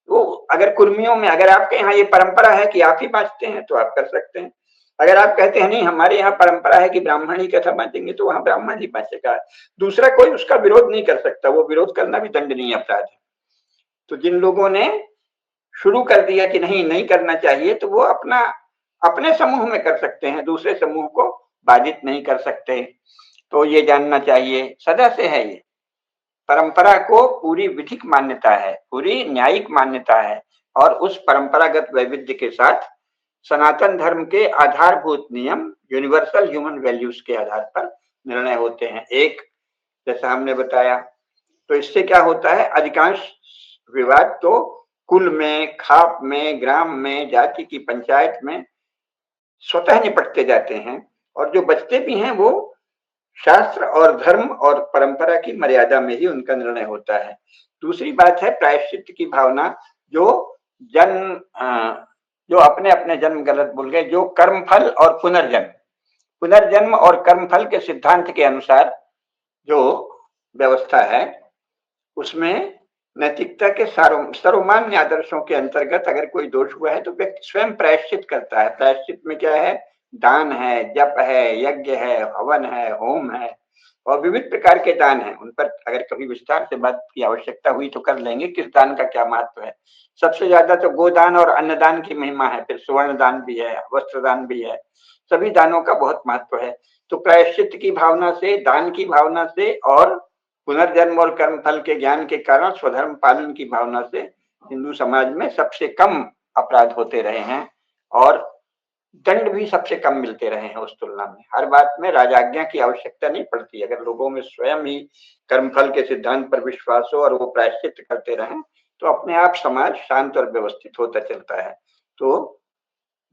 वो अगर कुर्मियों में अगर आपके यहाँ ये परंपरा है कि आप ही बांटते हैं तो आप कर सकते हैं। अगर आप कहते हैं नहीं हमारे यहाँ परंपरा है कि ब्राह्मण ही कथा बांटेंगे तो वहां ब्राह्मण ही बांटेगा, दूसरा कोई उसका विरोध नहीं कर सकता। वो विरोध करना भी दंडनीय अपराध है। तो जिन लोगों ने शुरू कर दिया कि नहीं नहीं करना चाहिए तो वो अपना अपने समूह में कर सकते हैं, दूसरे समूह को बाधित नहीं कर सकते। तो ये जानना चाहिए, सदा से है ये परंपरा को पूरी विधिक मान्यता है, पूरी न्यायिक मान्यता है और उस परंपरागत वैविध्य के साथ सनातन धर्म के आधारभूत नियम, यूनिवर्सल ह्यूमन वैल्यूज के आधार पर निर्णय होते हैं। एक जैसा हमने बताया, तो इससे क्या होता है, अधिकांश विवाद तो कुल में, खाप में, ग्राम में, जाति की पंचायत में स्वतः निपटते जाते हैं और जो बचते भी हैं वो शास्त्र और धर्म और परंपरा की मर्यादा में ही उनका निर्णय होता है। दूसरी बात है प्रायश्चित की भावना। जो जन्म जो अपने अपने जन्म गलत भूल गए, जो कर्मफल और पुनर्जन्म और कर्मफल के सिद्धांत के अनुसार जो व्यवस्था है उसमें नैतिकता के सर्वमान्य आदर्शों के अंतर्गत अगर कोई दोष हुआ है तो व्यक्ति स्वयं प्रायश्चित करता है। प्रायश्चित में क्या है, दान है, जप है, यज्ञ है, हवन है, होम है और विविध प्रकार के दान हैं। उन पर अगर कभी विस्तार से बात की आवश्यकता हुई तो कर लेंगे, किस दान का क्या महत्व है। सबसे ज्यादा तो गोदान और अन्नदान की महिमा है, फिर स्वर्ण दान भी है, वस्त्र दान भी है। सभी दानों का बहुत महत्व है। तो प्रायश्चित की भावना से, दान की भावना से और पुनर्जन्म और कर्म फल के ज्ञान के कारण स्वधर्म पालन की भावना से हिंदू समाज में सबसे कम अपराध होते रहे हैं और दंड भी सबसे कम मिलते रहे हैं। उस तुलना में हर बात में राजाज्ञा की आवश्यकता नहीं पड़ती। अगर लोगों में स्वयं ही कर्मफल के सिद्धांत पर विश्वास हो और वो प्रायश्चित करते रहें तो अपने आप समाज शांत और व्यवस्थित होता चलता है। तो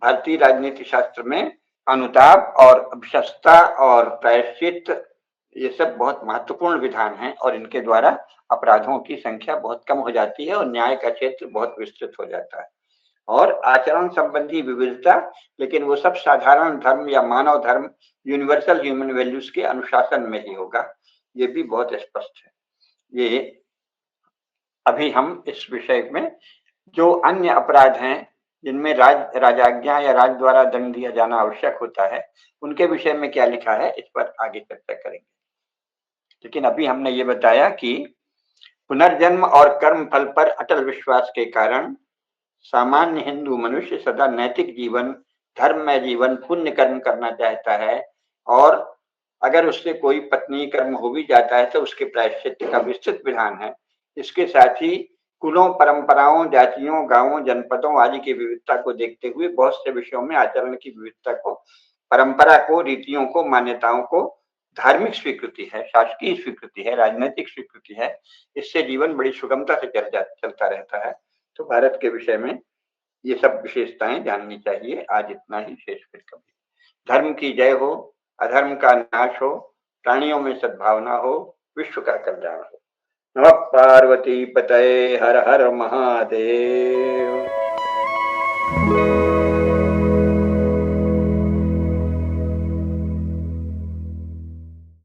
भारतीय राजनीति शास्त्र में अनुताप और अभिशस्ता और प्रायश्चित ये सब बहुत महत्वपूर्ण विधान हैं और इनके द्वारा अपराधों की संख्या बहुत कम हो जाती है और न्याय का क्षेत्र बहुत विस्तृत हो जाता है। और आचरण संबंधी विविधता, लेकिन वो सब साधारण धर्म या मानव धर्म, यूनिवर्सल ह्यूमन वैल्यूज के अनुशासन में ही होगा। ये भी बहुत स्पष्ट है। ये अभी हम इस विषय में जो अन्य अपराध हैं जिनमें राजाज्ञा या राज द्वारा दंड दिया जाना आवश्यक होता है, उनके विषय में क्या लिखा है इस पर आगे चर्चा करेंगे। लेकिन अभी हमने ये बताया कि पुनर्जन्म और कर्म फल पर अटल विश्वास के कारण सामान्य हिंदू मनुष्य सदा नैतिक जीवन, धर्ममय जीवन, पुण्य कर्म करना चाहता है और अगर उससे कोई पत्नी कर्म हो भी जाता है तो उसके प्रायश्चित का विस्तृत विधान है। इसके साथ ही कुलों, परंपराओं, जातियों, गांवों, जनपदों आदि की विविधता को देखते हुए बहुत से विषयों में आचरण की विविधता को, परंपरा को, रीतियों को, मान्यताओं को धार्मिक स्वीकृति है, शासकीय स्वीकृति है, राजनीतिक स्वीकृति है। इससे जीवन बड़ी सुगमता से चलता रहता है। तो भारत के विषय में ये सब विशेषताएं जाननी चाहिए। आज इतना ही, शेष फिर कभी। धर्म की जय हो, अधर्म का नाश हो, प्राणियों में सद्भावना हो, विश्व का कल्याण हो। नमः पार्वती पतये, हर हर महादेव।